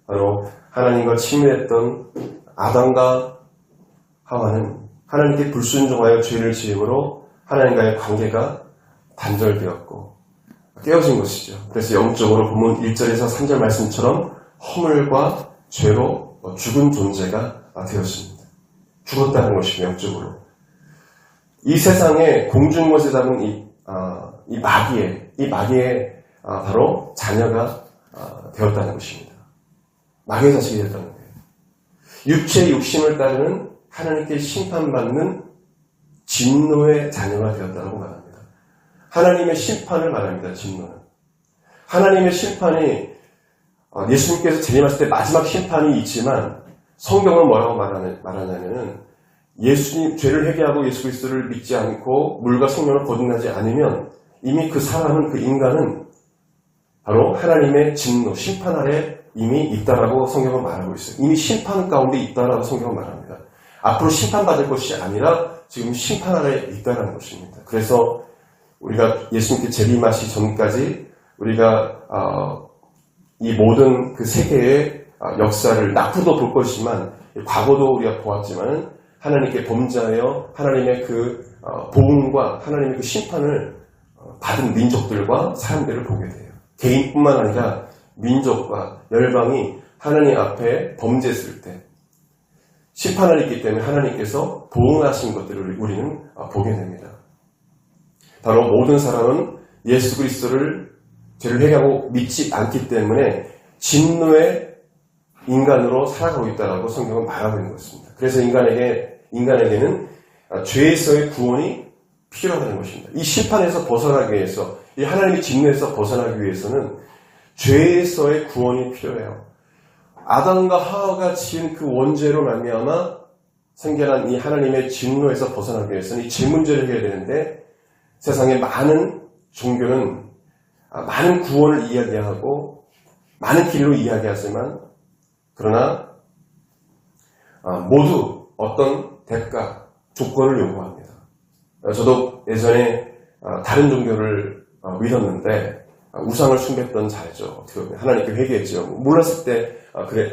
바로 하나님과 친밀했던 아담과 하와는 하나님께 불순종하여 죄를 지음으로 하나님과의 관계가 단절되었고 깨어진 것이죠. 그래서 영적으로 본문 1절에서 3절 말씀처럼 허물과 죄로 죽은 존재가 되었습니다. 죽었다는 것이며 영적으로. 이 세상에 공중것에 잡은 이 마귀의 바로 자녀가 되었다는 것입니다. 마귀의 자식이 되었다는 거예요. 육체의 욕심을 따르는 하나님께 심판받는 진노의 자녀가 되었다고 말합니다. 하나님의 심판을 말합니다. 진노는. 하나님의 심판이 예수님께서 재림하실 때 마지막 심판이 있지만 성경은 뭐라고 말하냐면은 예수님 죄를 회개하고 예수 그리스도를 믿지 않고 물과 생명을 거듭나지 않으면 이미 그 사람은 그 인간은 바로 하나님의 진노 심판 아래 이미 있다라고 성경은 말하고 있어요. 이미 심판 가운데 있다라고 성경은 말합니다. 앞으로 심판받을 것이 아니라 지금 심판 아래 있다는 것입니다. 그래서 우리가 예수님께 재림하시기 전까지 우리가 이 모든 그 세계의 역사를 나쁘도 볼 것이지만 과거도 우리가 보았지만 하나님께 범죄하여 하나님의 그 보응과 하나님의 그 심판을 받은 민족들과 사람들을 보게 돼요. 개인뿐만 아니라 민족과 열방이 하나님 앞에 범죄했을 때 심판을 있기 때문에 하나님께서 보응하신 것들을 우리는 보게 됩니다. 바로 모든 사람은 예수 그리스도를 죄를 회개하고 믿지 않기 때문에 진노의 인간으로 살아가고 있다고 성경은 말하고 있는 것입니다. 그래서 인간에게는 죄에서의 구원이 필요하다는 것입니다. 이 심판에서 벗어나기 위해서, 이 하나님의 진노에서 벗어나기 위해서는 죄에서의 구원이 필요해요. 아담과 하와가 지은 그 원죄로 말미암아 생겨난 이 하나님의 진노에서 벗어나기 위해서는 이 죄 문제를 해야 되는데 세상의 많은 종교는 많은 구원을 이야기하고 많은 길로 이야기하지만 그러나 모두 어떤 대가, 조건을 요구합니다. 저도 예전에 다른 종교를 믿었는데 우상을 숭배했던 자였죠. 어떻게 보면 하나님께 회개했죠. 몰랐을 때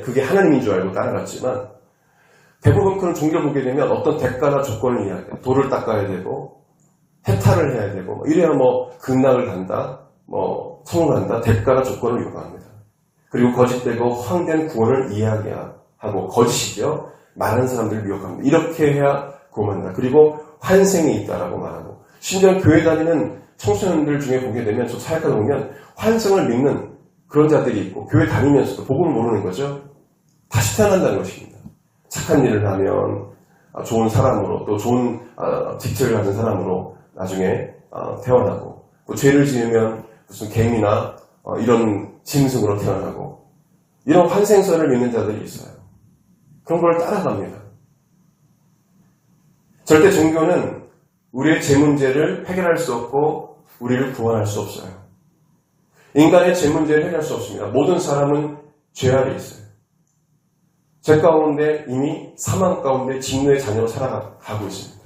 그게 하나님인 줄 알고 따라갔지만 대부분 그런 종교를 보게 되면 어떤 대가나 조건을 이야기해요. 돌을 닦아야 되고 해탈을 해야 되고 이래야 극락을 간다, 성을 간다, 대가나 조건을 요구합니다. 그리고 거짓되고 헛된 구원을 이야기하고 거짓이죠. 많은 사람들을 미혹합니다. 이렇게 해야 구원한다. 그리고 환생이 있다라고 말하고 심지어 교회 다니는 청소년들 중에 보게 되면 저 사역하다 보면 환생을 믿는 그런 자들이 있고 교회 다니면서도 복음을 모르는 거죠. 다시 태어난다는 것입니다. 착한 일을 하면 좋은 사람으로 또 좋은 직책을 가진 사람으로 나중에 태어나고 또 죄를 지으면 무슨 개미나 이런 짐승으로 태어나고 이런 환생설을 믿는 자들이 있어요. 그런 걸 따라갑니다. 절대 종교는 우리의 죄 문제를 해결할 수 없고 우리를 구원할 수 없어요. 인간의 죄 문제를 해결할 수 없습니다. 모든 사람은 죄 아래 있어요. 죄 가운데 이미 사망 가운데 진노의 자녀로 살아가고 있습니다.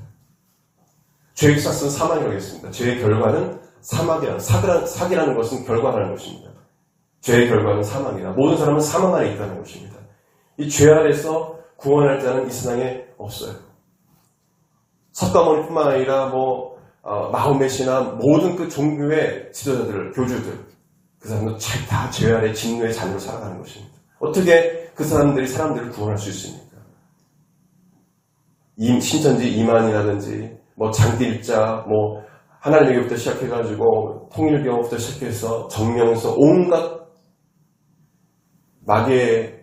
죄의 싹은 사망이라고 했습니다. 죄의 결과는 사기라는 것은 결과라는 것입니다. 죄의 결과는 사망이다. 모든 사람은 사망 아래 있다는 것입니다. 이 죄 아래서 구원할 자는 이 세상에 없어요. 석가모니뿐만 아니라 마호멧이나 모든 그 종교의 지도자들, 교주들, 그 사람들 다 죄 아래 진노의 잔으로 살아가는 것입니다. 어떻게 그 사람들이 사람들을 구원할 수 있습니까? 신천지 이만이라든지 장길자, 하나님의 교부터 시작해가지고 통일교부터 시작해서 정명서 온갖 마귀의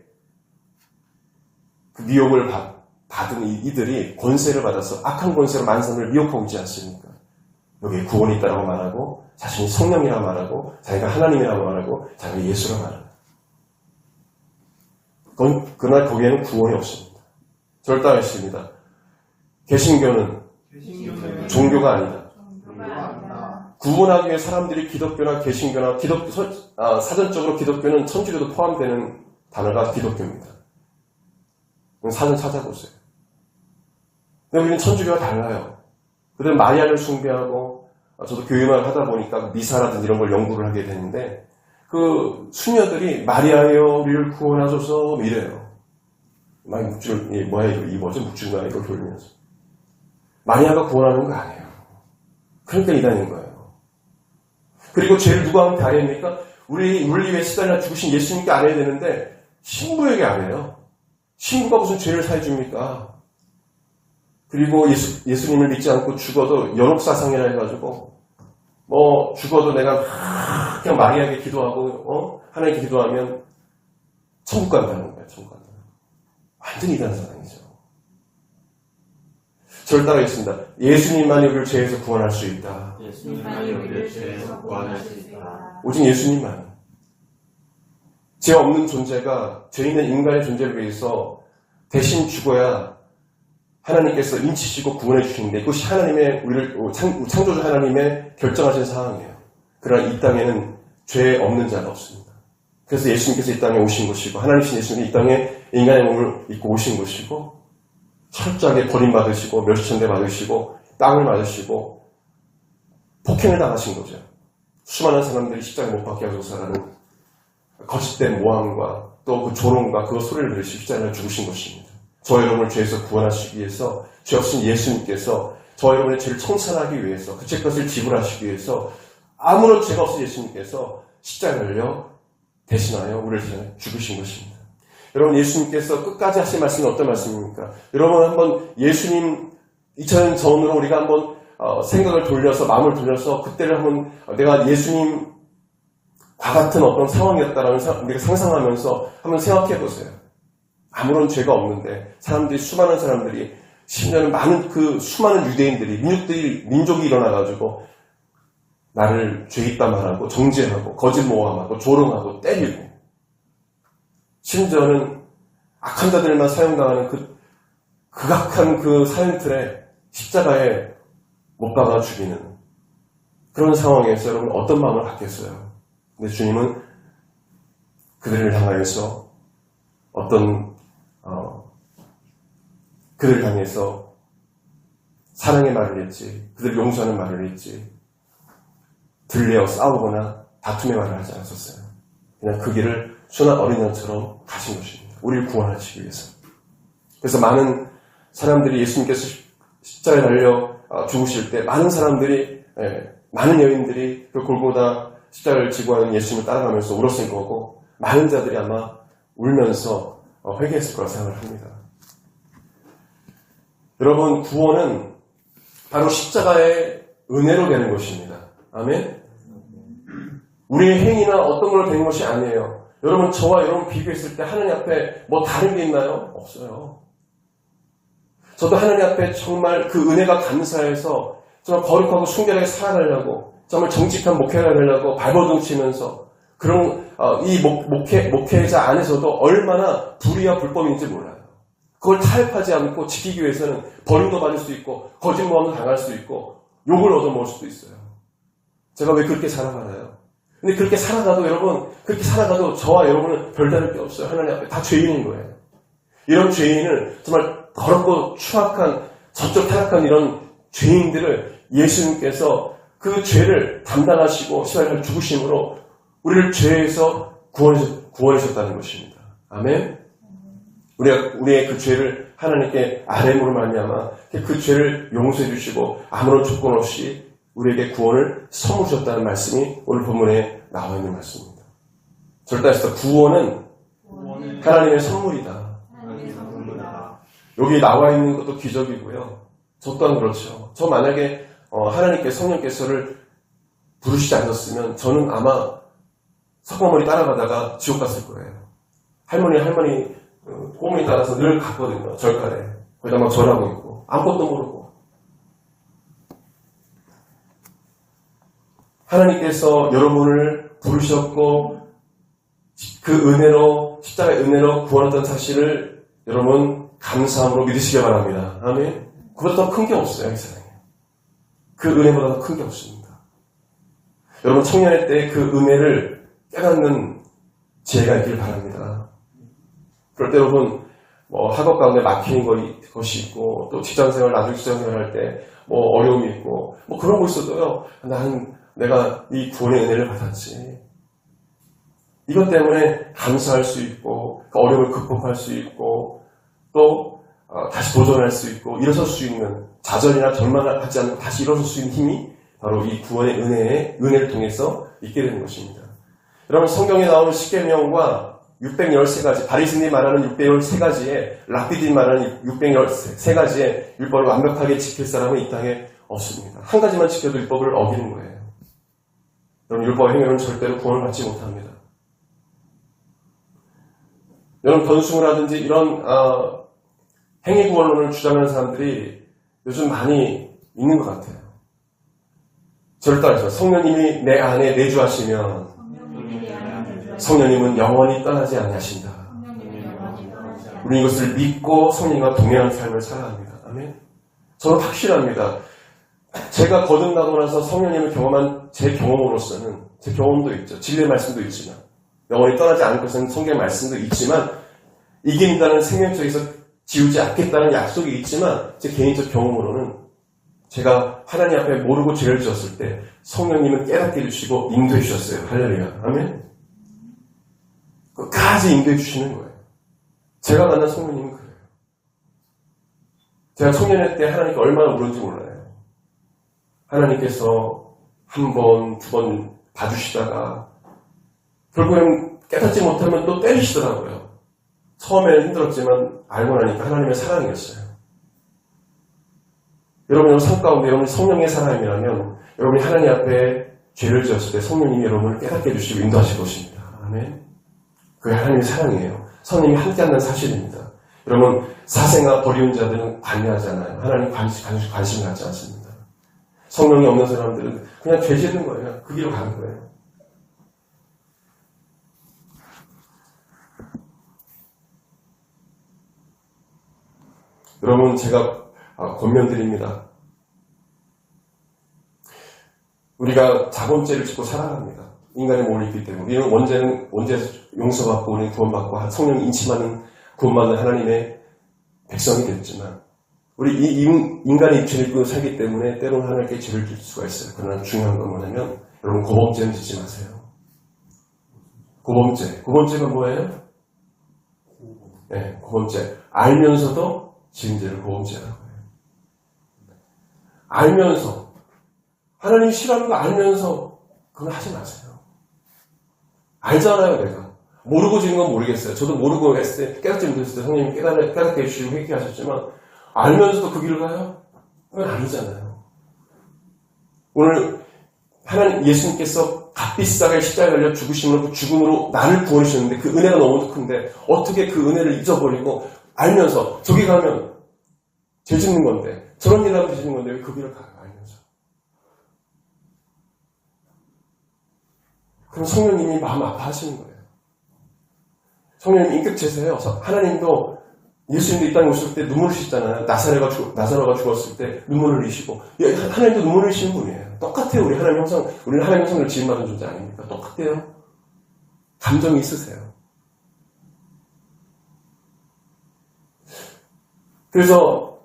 그 미혹을 받은 이들이 권세를 받아서 악한 권세로 많은 사람을 미혹하고 있지 않습니까? 여기에 구원이 있다고 말하고 자신이 성령이라고 말하고 자기가 하나님이라고 말하고 자기가 예수라고 말합니다. 그러나 거기에는 구원이 없습니다. 저를 따르십니다. 개신교는 종교가 아니다. 구분하기 위해 사람들이 기독교나 개신교나 사전적으로 기독교는 천주교도 포함되는 단어가 기독교입니다. 사전 찾아보세요. 근데 우리는 천주교와 달라요. 그들은 마리아를 숭배하고, 저도 교회만 하다 보니까 미사라든지 이런 걸 연구를 하게 되는데, 그 수녀들이 마리아여 우리를 구원하소서 이래요. 막 묵줄, 묵줄가 이거 돌리면서. 마리아가 구원하는 거 아니에요. 그러니까 이단인 거예요. 그리고 죄를 누구한테 안 합니까? 우리 위해 시달려 죽으신 예수님께 안 해야 되는데 신부에게 안 해요. 신부가 무슨 죄를 사해줍니까? 그리고 예수님을 믿지 않고 죽어도 연옥사상이라 해가지고 죽어도 내가 그냥 마리아에게 기도하고 하나님께 기도하면 천국 간다는 거예요. 천국 간다. 완전히 이단 사상이죠. 저를 따라하겠습니다. 예수님만이 우리를 죄에서 구원할 수 있다. 예수님만이 우리를 죄에서 구원할 수 있다. 오직 예수님만. 죄 없는 존재가 죄 있는 인간의 존재를 위해서 대신 죽어야 하나님께서 인치시고 구원해 주시는데 그것이 하나님의 우리를 창조주 하나님의 결정하신 사항이에요. 그러나 이 땅에는 죄 없는 자가 없습니다. 그래서 예수님께서 이 땅에 오신 것이고 하나님이신 예수님이 이 땅에 인간의 몸을 입고 오신 것이고 철저하게 버림받으시고 멸시천대 받으시고 땅을 맞으시고 폭행을 당하신 거죠. 수많은 사람들이 십자가에 못 박게 하소서라는 거짓된 모함과 또 그 조롱과 그 소리를 들으시고 십자가에 죽으신 것입니다. 저 여러분을 죄에서 구원하시기 위해서 죄 없으신 예수님께서 저 여러분의 죄를 청산하기 위해서 그 죄값을 지불하시기 위해서 아무런 죄가 없으신 예수님께서 십자가에 달려 대신하여 우리를 대신하여 죽으신 것입니다. 여러분 예수님께서 끝까지 하신 말씀은 어떤 말씀입니까? 여러분 한번 예수님 2000년 전으로 우리가 한번 생각을 돌려서 마음을 돌려서 그때를 한번 내가 예수님과 같은 어떤 상황이었다라는 우리가 상상하면서 한번 생각해 보세요. 아무런 죄가 없는데 수많은 사람들이 심지어는 많은 그 수많은 유대인들이 민족이 일어나가지고 나를 죄 있다 말하고 정죄하고 거짓 모함하고 조롱하고 때리고 심지어는 악한 자들만 사용당하는 그 극악한 그 사형틀에 십자가에 못 박아 죽이는 그런 상황에서 여러분 어떤 마음을 갖겠어요? 근데 주님은 그들을 향하여서 그들을 향해서 사랑의 말을 했지, 그들을 용서하는 말을 했지, 들려 싸우거나 다툼의 말을 하지 않았었어요. 그냥 그 길을 순한 어린 양처럼 가신 것입니다. 우리를 구원하시기 위해서. 그래서 많은 사람들이 예수님께서 십자가에 달려 죽으실 때 많은 사람들이 많은 여인들이 그 골고다 십자가를 지고 하는 예수님을 따라가면서 울었을 거고 많은 자들이 아마 울면서 회개했을 거라 생각을 합니다. 여러분 구원은 바로 십자가의 은혜로 되는 것입니다. 아멘? 우리의 행위나 어떤 걸로 되는 것이 아니에요. 여러분 저와 여러분 비교했을 때 하나님 앞에 뭐 다른 게 있나요? 없어요. 저도 하나님 앞에 정말 그 은혜가 감사해서 정말 거룩하고 순결하게 살아가려고 정말 정직한 목회를 하려고 발버둥 치면서 그런 이 목회자 안에서도 얼마나 불의와 불법인지 몰라요. 그걸 타협하지 않고 지키기 위해서는 버림도 받을 수 있고 거짓모함도 당할 수 있고 욕을 얻어먹을 수도 있어요. 제가 왜 그렇게 살아가나요? 근데 그렇게 살아가도 여러분 그렇게 살아가도 저와 여러분은 별다를 게 없어요. 하나님 앞에 다 죄인인 거예요. 이런 죄인을 정말 더럽고 추악한 저쪽 타락한 이런 죄인들을 예수님께서 그 죄를 담당하시고 십자가에 죽으심으로 우리를 죄에서 구원하셨다는 것입니다. 아멘. 우리의 그 죄를 하나님께 아뢰므로 말미암아 그 죄를 용서해 주시고 아무런 조건 없이 우리에게 구원을 선물 주셨다는 말씀이 오늘 본문에 나와 있는 말씀입니다. 절단에서 구원은 하나님의 선물이다. 여기 나와 있는 것도 기적이고요. 저 또한 그렇죠. 저 만약에 하나님께 성령께서를 부르시지 않았으면 저는 아마 석방머리 따라가다가 지옥 갔을 거예요. 할머니 꼬문이 따라서 늘 갔거든요. 절간에. 거기다 막 절하고 있고 아무것도 모르고. 하나님께서 여러분을 부르셨고 그 은혜로 십자가의 은혜로 구원했던 사실을 여러분 감사함으로 믿으시기 바랍니다. 아멘. 그보다 더 큰 게 없어요. 이 세상에. 그 은혜보다 더 큰 게 없습니다. 여러분 청년의 때 그 은혜를 깨닫는 지혜가 있길 바랍니다. 그럴 때 여러분 학업 가운데 막히는 것이 있고 또 직장생활 나중에 직장생활 할 때 어려움이 있고 그런 거 있어도요. 내가 이 구원의 은혜를 받았지. 이것 때문에 감사할 수 있고 그 어려움을 극복할 수 있고 또 다시 도전할 수 있고 일어설 수 있는 좌절이나 절망하지 않고 다시 일어설 수 있는 힘이 바로 이 구원의 은혜를 통해서 있게 되는 것입니다. 여러분 성경에 나오는 십계명과 613가지 바리새인이 말하는 613가지에 랍비들이 말하는 613가지의 율법을 완벽하게 지킬 사람은 이 땅에 없습니다. 한 가지만 지켜도 율법을 어기는 거예요. 여러분 율법 행위로는 절대로 구원을 받지 못합니다. 여러분 변승을 하든지 이런 행위구원론을 주장하는 사람들이 요즘 많이 있는 것 같아요. 저를 따라서 성령님이 내 안에 내주하시면 성령님은 영원히 떠나지 아니하신다. 우리 이것을 믿고 성령님과 동행하는 삶을 살아야 합니다. 아멘. 저는 확실합니다. 제가 거듭나고 나서 성령님을 경험한 제 경험으로서는 제 경험도 있죠. 진리의 말씀도 있지만 영원히 떠나지 않을 것은 성경의 말씀도 있지만 이긴다는 생명적에서 지우지 않겠다는 약속이 있지만 제 개인적 경험으로는 제가 하나님 앞에 모르고 죄를 지었을 때 성령님은 깨닫게 해주시고 인도해 주셨어요. 할렐루야. 아멘. 끝까지 인도해 주시는 거예요. 제가 만난 성령님은 그래요. 제가 청년의 때 하나님께 얼마나 울었는지 몰라요. 하나님께서 한 번, 두 번 봐주시다가 결국엔 깨닫지 못하면 또 때리시더라고요. 처음에는 힘들었지만 알고 나니까 하나님의 사랑이었어요. 여러분 삶 가운데 여러분이 성령의 사람이라면 여러분이 하나님 앞에 죄를 지었을 때 성령님이 여러분을 깨닫게 해주시고 인도하실 것입니다. 아멘. 그게 하나님의 사랑이에요. 성령님이 함께한다는 사실입니다. 여러분 사생아 버리운 자들은 관여하잖아요. 하나님 관심 갖지 않습니다. 성령이 없는 사람들은 그냥 죄 짓는 거예요. 그 길로 가는 거예요. 여러분 제가 권면드립니다. 우리가 자본죄를 짓고 살아갑니다. 인간의 몸이 있기 때문에 우리는 언제 용서받고 우리는 구원받고 성령이 인침하는 구원받는 하나님의 백성이 됐지만 우리 이 인간이 죄를 짓고 살기 때문에 때로는 하나님께 죄를 질 수가 있어요. 그러나 중요한 건 뭐냐면 여러분 고범죄는 짓지 마세요. 고범죄가 뭐예요? 네, 고범죄. 알면서도 지은 죄를 고범죄라고 해요. 알면서 하나님 싫어하는 거 알면서 그건 하지 마세요. 알잖아요. 내가 모르고 지은 건 모르겠어요. 저도 모르고 했을 때 깨닫지 못했을 때 성령님이 깨닫게 해주시고 회개하셨지만 알면서도 그 길을 가요? 그건 아니잖아요. 오늘 하나님 예수님께서 값비싸게 십자가에 달려 죽으심으로 그 죽음으로 나를 구원하셨는데 그 은혜가 너무 큰데 어떻게 그 은혜를 잊어버리고 알면서 저기 가면 죄 짓는 건데 저런 일 하면 죄 짓는 건데 왜 그 길을 가요? 알면서. 그럼 성령님이 마음 아파하시는 거예요. 성령님 인격체세요. 하나님도 예수님도 이 땅에 오실 때 눈물을 흘리셨잖아요. 나사로가 죽었을 때 눈물을 흘리시고 하나님도 눈물을 흘리시는 분이에요. 똑같아요. 우리는 하나님 형상을 지음받은 존재 아닙니까? 똑같아요. 감정이 있으세요. 그래서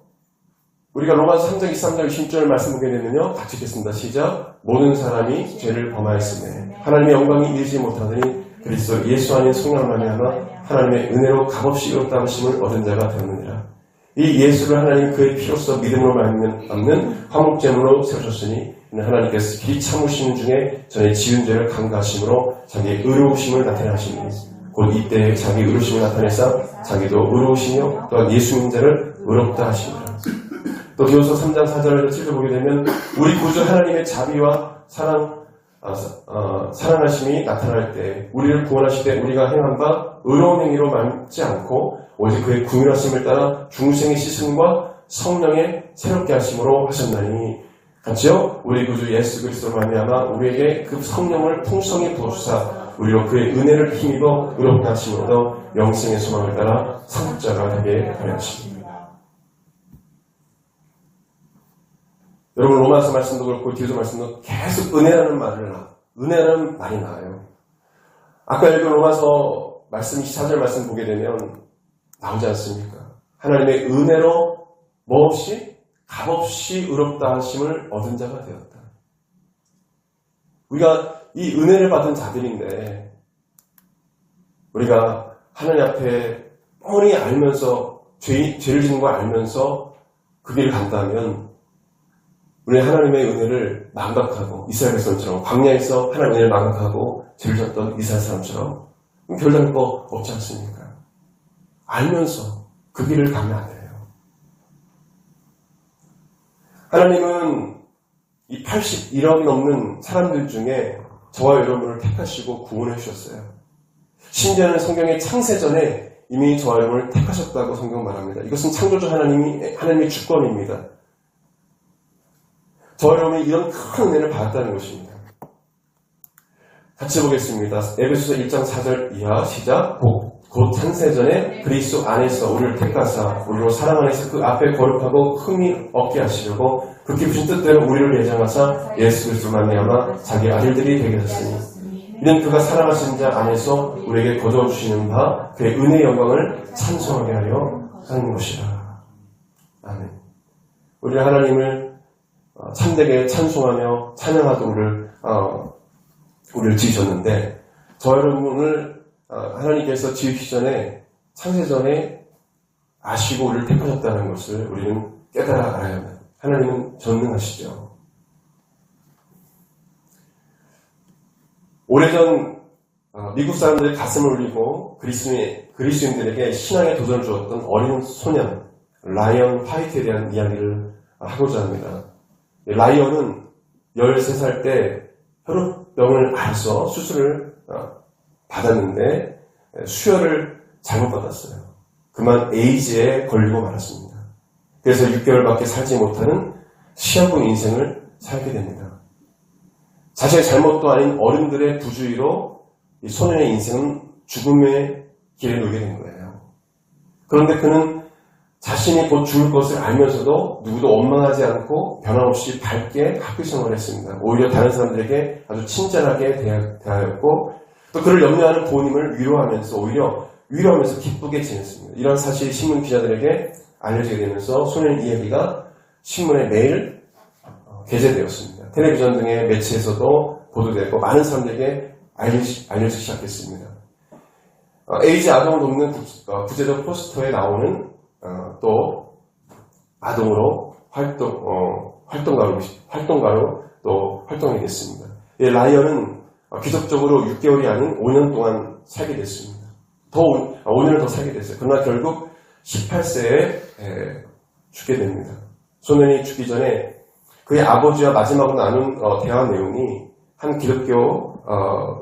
우리가 로마서 3장 23장 20절을 말씀 보게 되면요. 같이 읽겠습니다. 시작. 모든 사람이 죄를 범하였으며 하나님의 영광이 이르지 못하더니 그리스도 예수 안에 성령을 말미암아 하나님의 은혜로 값없이 의롭다 하심을 얻은 자가 되었느니라. 이 예수를 하나님 그의 피로써 믿음으로 말미암는 화목제물로 세우셨으니 하나님께서 길이 참으시는 중에 전에 지은 죄를 강구하심으로 자기의 의로우심을 나타내시니 곧 이때 자기 의로우심을 나타내사 자기도 의로우시며 또한 예수 믿는 자를 의롭다 하시니라. 또 디도서 3장 4절을 찔러보게 되면 우리 구주 하나님의 자비와 사랑하심이 나타날 때 우리를 구원하시되 우리가 행한 바 의로운 행위로 남지 않고 오직 그의 긍휼하심을 따라 중생의 씻음과 성령의 새롭게 하심으로 하셨나니 같이요 우리 구주 예수 그리스도로 말미암아 우리에게 그 성령을 풍성히 부어주사 우리로 그의 은혜를 힘입어 의롭게 하심으로 영생의 소망을 따라 상속자가 되게 하려 하십니다. 여러분 로마서 말씀도 그렇고 디도서 말씀도 계속 은혜라는 말이 나와요. 아까 읽은 로마서 말씀 24절 말씀 보게 되면 나오지 않습니까? 하나님의 은혜로 뭐 없이 값없이 의롭다 하심을 얻은 자가 되었다. 우리가 이 은혜를 받은 자들인데 우리가 하나님 앞에 뻔히 알면서 죄를 짓는 걸 알면서 그 길을 간다면 우리 하나님의 은혜를 망각하고 이스라엘 백성처럼 광야에서 하나님의 은혜를 망각하고 죄를 졌던 이스라엘 사람처럼 별다른 거 없지 않습니까? 알면서 그 길을 가면 안 돼요. 하나님은 이 81억이 넘는 사람들 중에 저와 여러분을 택하시고 구원해 주셨어요. 심지어는 성경의 창세전에 이미 저와 여러분을 택하셨다고 성경 말합니다. 이것은 창조주 하나님의 주권입니다. 저와 여러분이 이런 큰 은혜를 받았다는 것입니다. 같이 보겠습니다. 에베소서 1장 4절 이하 시작. 곧 창세전에 그리스도 안에서 우리를 택하사 우리로 사랑 안에서 그 앞에 거룩하고 흠이 없게 하시려고 그 깊으신 뜻대로 우리를 예정하사 예수 그리스도 말미암아 자기 아들들이 되게 하셨으니 이는 그가 사랑하신 자 안에서 우리에게 거두어주시는 바 그의 은혜의 영광을 찬송하게 하려 하는 것이라. 아멘. 우리는 하나님을 참되게 찬송하며 찬양하도록 우리를 지으셨는데 저 여러분을 하나님께서 지으시기 전에 창세전에 아시고 우리를 택하셨다는 것을 우리는 깨달아 알아야 합니다. 하나님은 전능하시죠. 오래전 미국 사람들의 가슴을 울리고 그리스도인들에게 신앙의 도전을 주었던 어린 소년 라이언 화이트에 대한 이야기를 하고자 합니다. 라이언은 13살 때 혈우병을 앓아서 수술을 받았는데 수혈을 잘못 받았어요. 그만 에이즈에 걸리고 말았습니다. 그래서 6개월밖에 살지 못하는 시한부 인생을 살게 됩니다. 자신의 잘못도 아닌 어른들의 부주의로 이 소년의 인생은 죽음의 길에 놓이게 된 거예요. 그런데 그는 자신이 곧 죽을 것을 알면서도 누구도 원망하지 않고 변함없이 밝게 학교 생활을 했습니다. 오히려 다른 사람들에게 아주 친절하게 대하였고 또 그를 염려하는 부모님을 위로하면서 기쁘게 지냈습니다. 이런 사실이 신문 기자들에게 알려지게 되면서 소년의 이야기가 신문에 매일 게재되었습니다. 텔레비전 등의 매체에서도 보도되고 많은 사람들에게 알려지기 시작했습니다. 에이즈 아동을 돕는 구제적 포스터에 나오는 또 아동으로 활동가로 또 활동하게 됐습니다. 라이언은 기적적으로 6개월이 아닌 5년 동안 살게 됐습니다. 5년을 더 살게 됐어요. 그러나 결국 18세에 죽게 됩니다. 소년이 죽기 전에 그의 아버지와 마지막으로 나눈 대화 내용이 한 기독교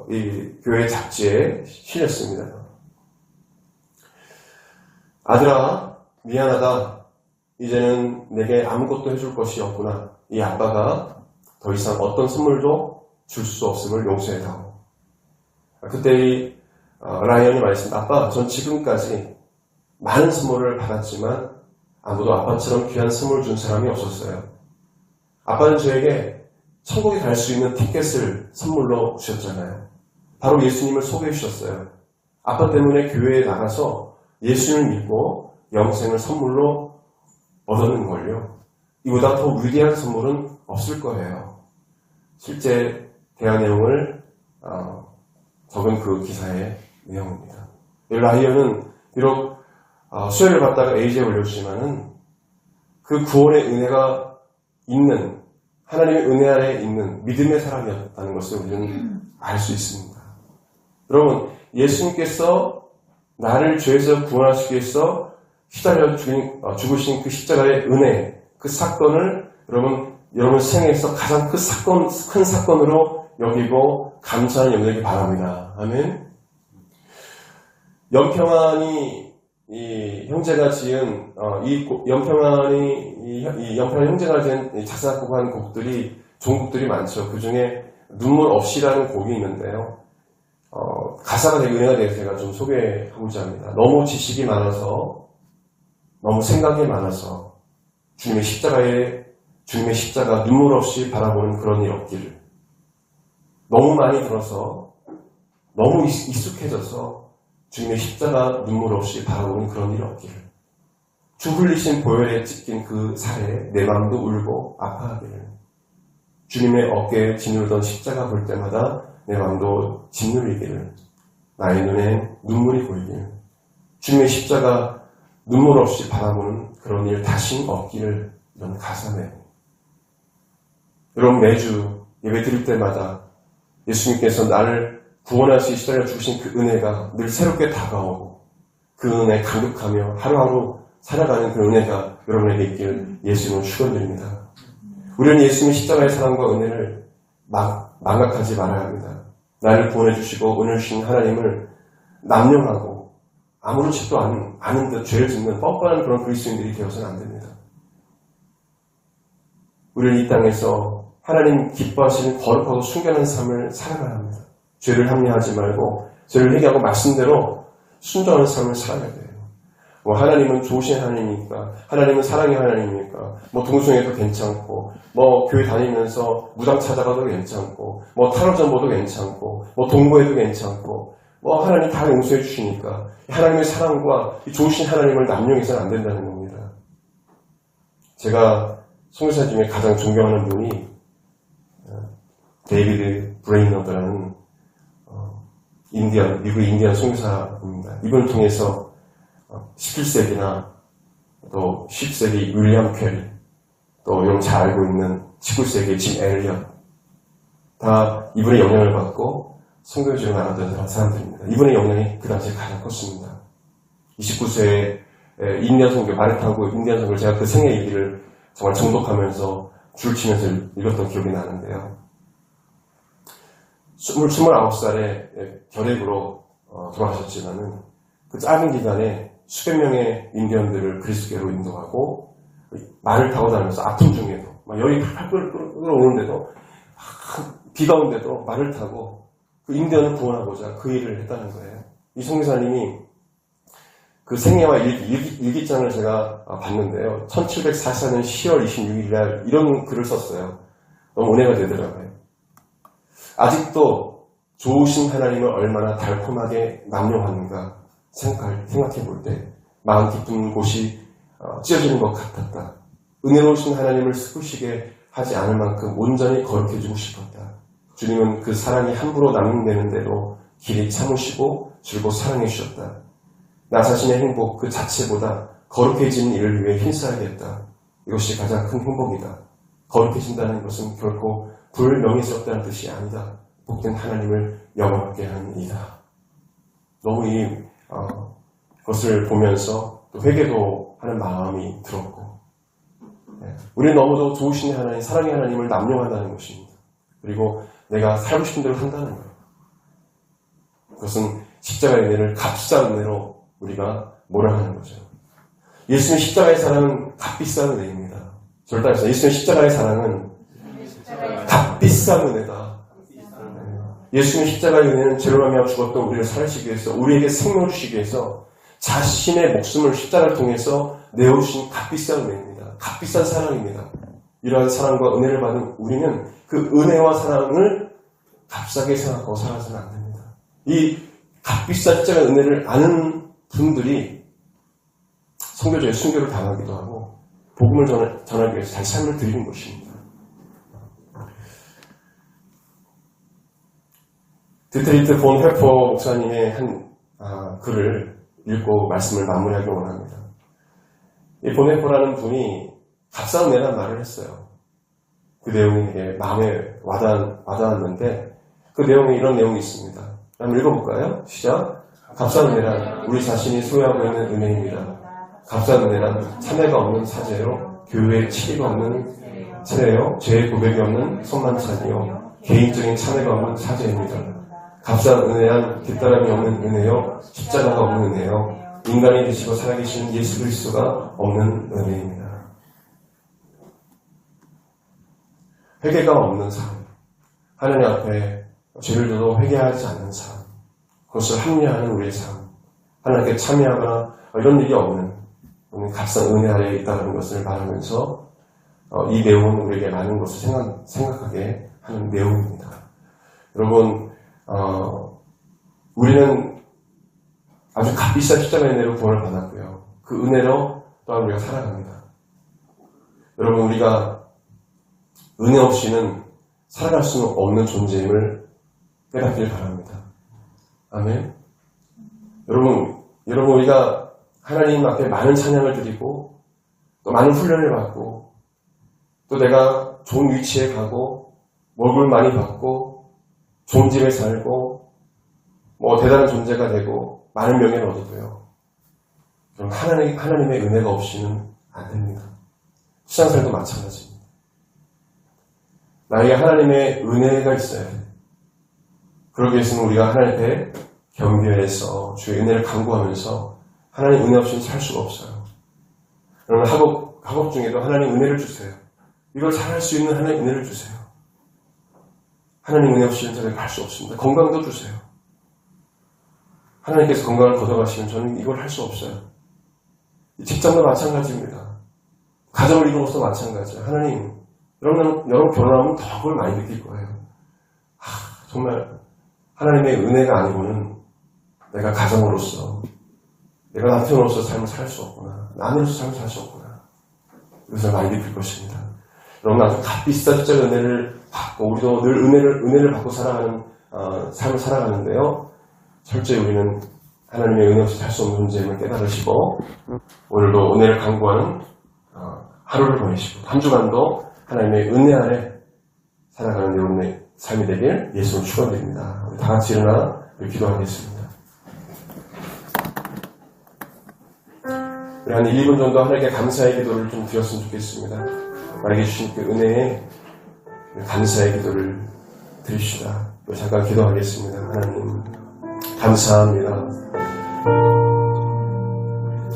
이 교회 잡지에 실렸습니다. 아들아, 미안하다. 이제는 내게 아무것도 해줄 것이 없구나. 이 아빠가 더 이상 어떤 선물도 줄 수 없음을 용서해다오. 그때 이 라이언이 말했습니다. 아빠, 전 지금까지 많은 선물을 받았지만 아무도 아빠처럼 귀한 선물 준 사람이 없었어요. 아빠는 저에게 천국에 갈 수 있는 티켓을 선물로 주셨잖아요. 바로 예수님을 소개해 주셨어요. 아빠 때문에 교회에 나가서 예수님을 믿고 영생을 선물로 얻었는 걸요. 이보다 더 위대한 선물은 없을 거예요. 실제 대화 내용을 적은 그 기사의 내용입니다. 라이언은 비록 수혈을 받다가 에이즈에 걸렸지만은 그 구원의 은혜가 있는, 하나님의 은혜 아래에 있는 믿음의 사람이었다는 것을 우리는 알 수 있습니다. 여러분, 예수님께서 나를 죄에서 구원하시기 위해서 시달려 죽으신 그 십자가의 은혜, 그 사건을 여러분 생애에서 가장 큰 사건으로 여기고 감사한 영역이 바랍니다. 아멘. 연평안이 이 형제가 지은 연평안 형제가 지은 작사곡한 곡들이 종곡들이 많죠. 그 중에 눈물 없이라는 곡이 있는데요. 가사가 되게 은혜가 돼서 제가 좀 소개하고자 합니다. 너무 지식이 많아서, 너무 생각이 많아서 주님의 십자가 눈물 없이 바라보는 그런 일 없기를. 너무 많이 들어서, 너무 익숙해져서 주님의 십자가 눈물 없이 바라보는 그런 일 없기를. 주 흘리신 보혈에 찢긴 그 살에 내 마음도 울고 아파하기를. 주님의 어깨에 짓누르던 십자가 볼 때마다 내 마음도 짓누르기를. 나의 눈에 눈물이 보이기를. 주님의 십자가 눈물 없이 바라보는 그런 일 다신 없기를. 이런 가사네요. 여러분, 매주 예배 드릴 때마다 예수님께서 나를 구원하시 시달려 주신 그 은혜가 늘 새롭게 다가오고 그 은혜에 감격하며 하루하루 살아가는 그 은혜가 여러분에게 있기를 예수님을 축원드립니다. 우리는 예수님의 십자가의 사랑과 은혜를 망각하지 말아야 합니다. 나를 구원해 주시고 은혜를 주신 하나님을 남용하고 아무렇지도 않은 듯 죄를 짓는 뻔뻔한 그런 그리스도인들이 되어서는 안 됩니다. 우리는 이 땅에서 하나님 기뻐하시는 거룩하고 순결한 삶을 살아가야 합니다. 죄를 합리하지 말고 죄를 회개하고 말씀대로 순종하는 삶을 살아야 돼요. 하나님은 좋으신 하나님이니까, 하나님은 사랑의 하나님이니까, 동성애도 괜찮고, 교회 다니면서 무당 찾아가도 괜찮고, 탈원전보도 괜찮고, 동거해도 괜찮고, 하나님 다 용서해 주시니까, 하나님의 사랑과 좋으신 하나님을 남용해서는 안 된다는 겁니다. 제가 선교사 중에 가장 존경하는 분이 데이비드 브레이너드라는 미국 인디언 선교사입니다. 이분을 통해서 17세기나 또 10세기 윌리엄 캐리, 또 여러분 잘 알고 있는 19세기 짐 엘리엇, 다 이분의 영향을 받고 선교지로 나갔던 사람들입니다. 이분의 영향이 그 당시에 가장 컸습니다. 29세에 인디언 선교, 말을 타고 인디언 선교를 제가 그 생애 얘기를 정말 정독하면서 줄 치면서 읽었던 기억이 나는데요. 29살에 결핵으로 돌아가셨지만은 그 짧은 기간에 수백 명의 인디언들을 그리스도교로 인도하고 말을 타고 다니면서 아픈 중에도 열이 팔팔 끓어오는데도 비가 오는데도 말을 타고 그 인디언을 구원하고자 그 일을 했다는 거예요. 이 선교사님이 그 생애와 일기장을 제가 봤는데요. 1744년 10월 26일 날 이런 글을 썼어요. 너무 은혜가 되더라고요. 아직도 좋으신 하나님을 얼마나 달콤하게 남용하는가 생각해 볼 때 마음 깊은 곳이 찢어지는 것 같았다. 은혜로우신 하나님을 슬프시게 하지 않을 만큼 온전히 거룩해지고 싶었다. 주님은 그 사랑이 함부로 남용되는 대로 길이 참으시고 줄곧 사랑해 주셨다. 나 자신의 행복 그 자체보다 거룩해지는 일을 위해 힘써야겠다. 이것이 가장 큰 행복이다. 거룩해진다는 것은 결코 불명예스럽다는 뜻이 아니다. 복된 하나님을 영원하게 하는 일이다. 너무 그것을 보면서 또 회개도 하는 마음이 들었고, 우리는 너무도 좋으신 하나님, 사랑의 하나님을 남용한다는 것입니다. 그리고 내가 살고 싶은 대로 한다는 거예요. 그것은 십자가의 은혜를 값비싼 은혜로 우리가 몰아가는 거죠. 예수님의 십자가의 사랑은 값비싼 은혜입니다. 저를 따라서 예수님의 십자가의 사랑은 값비싼 은혜다. 예수님의 십자가의 은혜는 죄로 말미암아 죽었던 우리를 살리시기 위해서, 우리에게 생명을 주시기 위해서 자신의 목숨을 십자가를 통해서 내어주신 값비싼 은혜입니다. 값비싼 사랑입니다. 이러한 사랑과 은혜를 받은 우리는 그 은혜와 사랑을 값싸게 생각하고 살아서는 안 됩니다. 이 값비싼 십자가의 은혜를 아는 분들이 선교제에 순교를 당하기도 하고 복음을 전하기 위해서 자기 삶을 드리는 것입니다. 디트리트 본 회퍼 목사님의 한 글을 읽고 말씀을 마무리하기 원합니다. 이 본 회퍼라는 분이 값싼 은혜라는 말을 했어요. 그 내용이 되게 마음에 와닿았는데 그 내용에 이런 내용이 있습니다. 한번 읽어볼까요? 시작. 값싼 은혜란 우리 자신이 소유하고 있는 은혜입니다. 값싼 은혜란 참회가 없는 사죄요, 교회에 치리가 없는 차례요, 죄의 고백이 없는 손만찬이요, 개인적인 참회가 없는 사죄입니다. 값싼 은혜란 뒷사람이 없는 은혜요, 십자가가 없는 은혜요, 인간이 되시고 살아계신 예수 그리스도가 없는 은혜입니다. 회개가 없는 삶, 하나님 앞에 죄를 져도 회개하지 않는 삶, 그것을 합리화하는 우리의 삶, 하나님께 참여하거나 이런 일이 없는 값싼 은혜 아래에 있다는 것을 말하면서 이 내용은 우리에게 많은 것을 생각하게 하는 내용입니다. 여러분, 우리는 아주 값비싼 십자가의 은혜로 구원을 받았고요. 그 은혜로 또한 우리가 살아갑니다. 여러분, 우리가 은혜 없이는 살아갈 수 없는 존재임을 깨닫길 바랍니다. 아멘. 여러분, 우리가 하나님 앞에 많은 찬양을 드리고 또 많은 훈련을 받고 또 내가 좋은 위치에 가고 월급을 많이 받고 좋은 집에 살고 대단한 존재가 되고 많은 명예를 얻어도요. 그럼 하나님의 은혜가 없이는 안 됩니다. 신앙생활도 마찬가지입니다. 나에게 하나님의 은혜가 있어야 돼요. 그러기 위해서는 우리가 하나님 앞에 겸비해서 주의 은혜를 간구하면서 하나님 은혜 없이는 살 수가 없어요. 여러분 학업 중에도 하나님 은혜를 주세요. 이걸 잘할 수 있는 하나님 은혜를 주세요. 하나님 은혜 없이는 저희가 갈 수 없습니다. 건강도 주세요. 하나님께서 건강을 걷어가시면 저는 이걸 할 수 없어요. 직장도 마찬가지입니다. 가정을 이루어서 마찬가지예요. 하나님, 여러분 결혼하면 더 그걸 많이 느낄 거예요. 정말 하나님의 은혜가 아니고는 내가 가정으로서, 내가 남편으로서 삶을 살 수 없구나. 아내로서 삶을 살 수 없구나. 그것을 많이 느낄 것입니다. 여러분, 아주 값비싼 십자가 은혜를 받고, 우리도 늘 은혜를 받고 살아가는, 삶을 살아가는데요. 철저히 우리는 하나님의 은혜 없이 살 수 없는 존재임을 깨달으시고, 오늘도 은혜를 간구하는, 하루를 보내시고, 한 주간도 하나님의 은혜 아래 살아가는 여러분의 삶이 되길 예수를 축원드립니다. 우리 다 같이 일어나 기도하겠습니다. 우리 한 1, 2분 정도 하나님께 감사의 기도를 좀 드렸으면 좋겠습니다. 나에게 주신 그 은혜에 감사의 기도를 드립시다. 잠깐 기도하겠습니다. 하나님 감사합니다.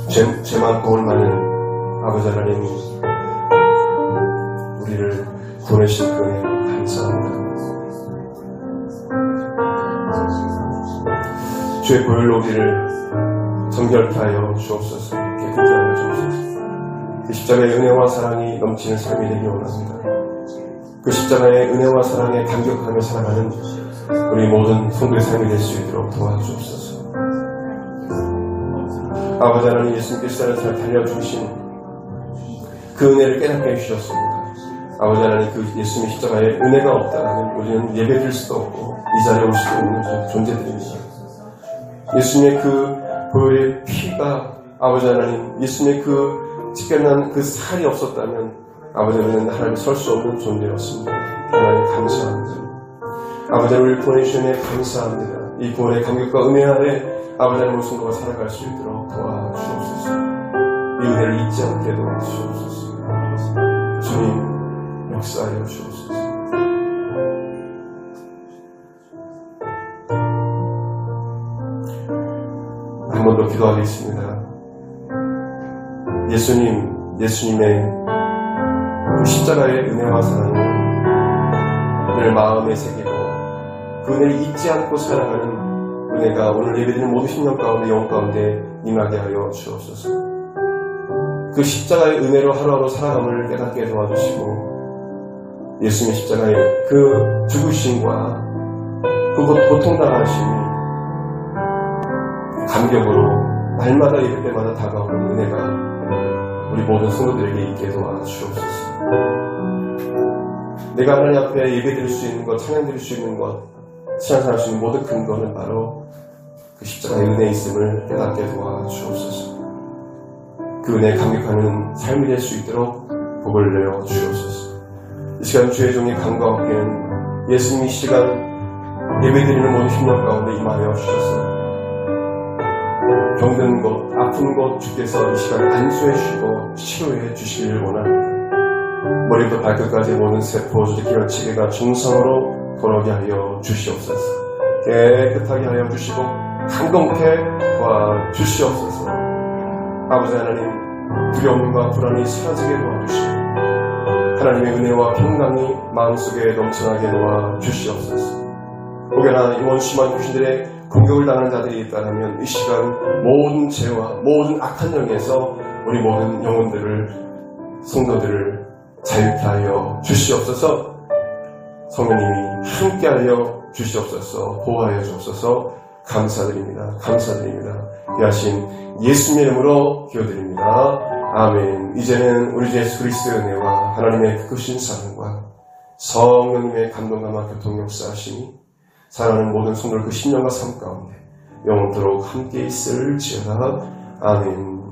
죄 많고 올 많은 아버지 하나님, 우리를 구원하신 그 은혜 감사합니다. 주의 보혈로 우리를 정결케 하여 주옵소서. 깨끗게 하여 주옵소서. 그 십자가의 은혜와 사랑이 넘치는 삶이 되기 원합니다. 그 십자가의 은혜와 사랑에 감격하며 살아가는 우리 모든 성도의 삶이 될 수 있도록 도와주옵소서. 아버지 하나님, 예수님께서 나를 달려주신 그 은혜를 깨닫게 해주셨습니다. 아버지 하나님, 그 예수님의 십자가에 은혜가 없다면 우리는 예배드릴 수도 없고 이 자리에 올 수도 없는 존재들입니다. 예수님의 그 보혈의 피가, 아버지 하나님, 예수님의 그 집결난 그 살이 없었다면 아버지, 우리는 하나님 설 수 없는 존재였습니다. 하나님 감사합니다. 아버지, 우리를 보내주신 은혜 감사합니다. 이 구원의 감격과 은혜 아래 아버지 하나님 모든 성도가 살아갈 수 있도록 도와주옵소서. 이 은혜를 잊지 않게 도와주옵소서. 주님, 역사하여 주옵소서. 한 번 더 기도하겠습니다. 예수님의 그 십자가의 은혜와 사랑을 늘 마음에 새기고 그 은혜를 잊지 않고 살아가는 은혜가 오늘 예배드리는 모든 심령 가운데, 영혼 가운데 임하게 하여 주옵소서. 그 십자가의 은혜로 하루하루 살아감을 깨닫게 도와주시고, 예수님의 십자가의 그 죽으심과 그 고통당하심이 감격으로 날마다 예배 때마다 다가오는 은혜가 우리 모든 성도들에게 있게 도와주옵소서. 내가 하나님 앞에 예배드릴 수 있는 것, 찬양드릴 수 있는 것, 신앙생활 할 수 있는 모든 근거는 바로 그 십자가의 은혜에 있음을 깨닫게 도와주옵소서. 그 은혜에 감격하는 삶이 될 수 있도록 복을 내어 주옵소서. 이 시간 주의 종의 간과 함께는 예수님이 이 시간 예배드리는 모든 힘력 가운데 임하여 주셔서 병든 것, 아픈 것 주께서 이 시간 안수해 주시고 치료해 주시기를 원합니다. 머리부터 발끝까지 모든 세포, 조직, 기관, 체계가 정상으로 돌아오게 하여 주시옵소서. 깨끗하게 하여 주시고 강건케 도와주시옵소서. 아버지 하나님, 두려움과 불안이 사라지게 도와주시고 하나님의 은혜와 평강이 마음속에 넘쳐나게 도와주시옵소서. 혹여나 이 원심한 귀신들의 공격을 당하는 자들이 있다면 이 시간 모든 죄와 모든 악한 영에서 우리 모든 영혼들을, 성도들을 자유케 하여 주시옵소서. 성령님이 함께하여 주시옵소서. 보호하여 주옵소서. 감사드립니다. 감사드립니다. 귀하신 예수님의 이름으로 기도드립니다. 아멘. 이제는 우리 주 예수 그리스도의 은혜와 하나님의 그 크신 사랑과 성령님의 감동감과 교통 역사하심이 사랑하는 모든 성도들 그 심령과 삶 가운데 영원토록 함께 있을지어다. 아멘.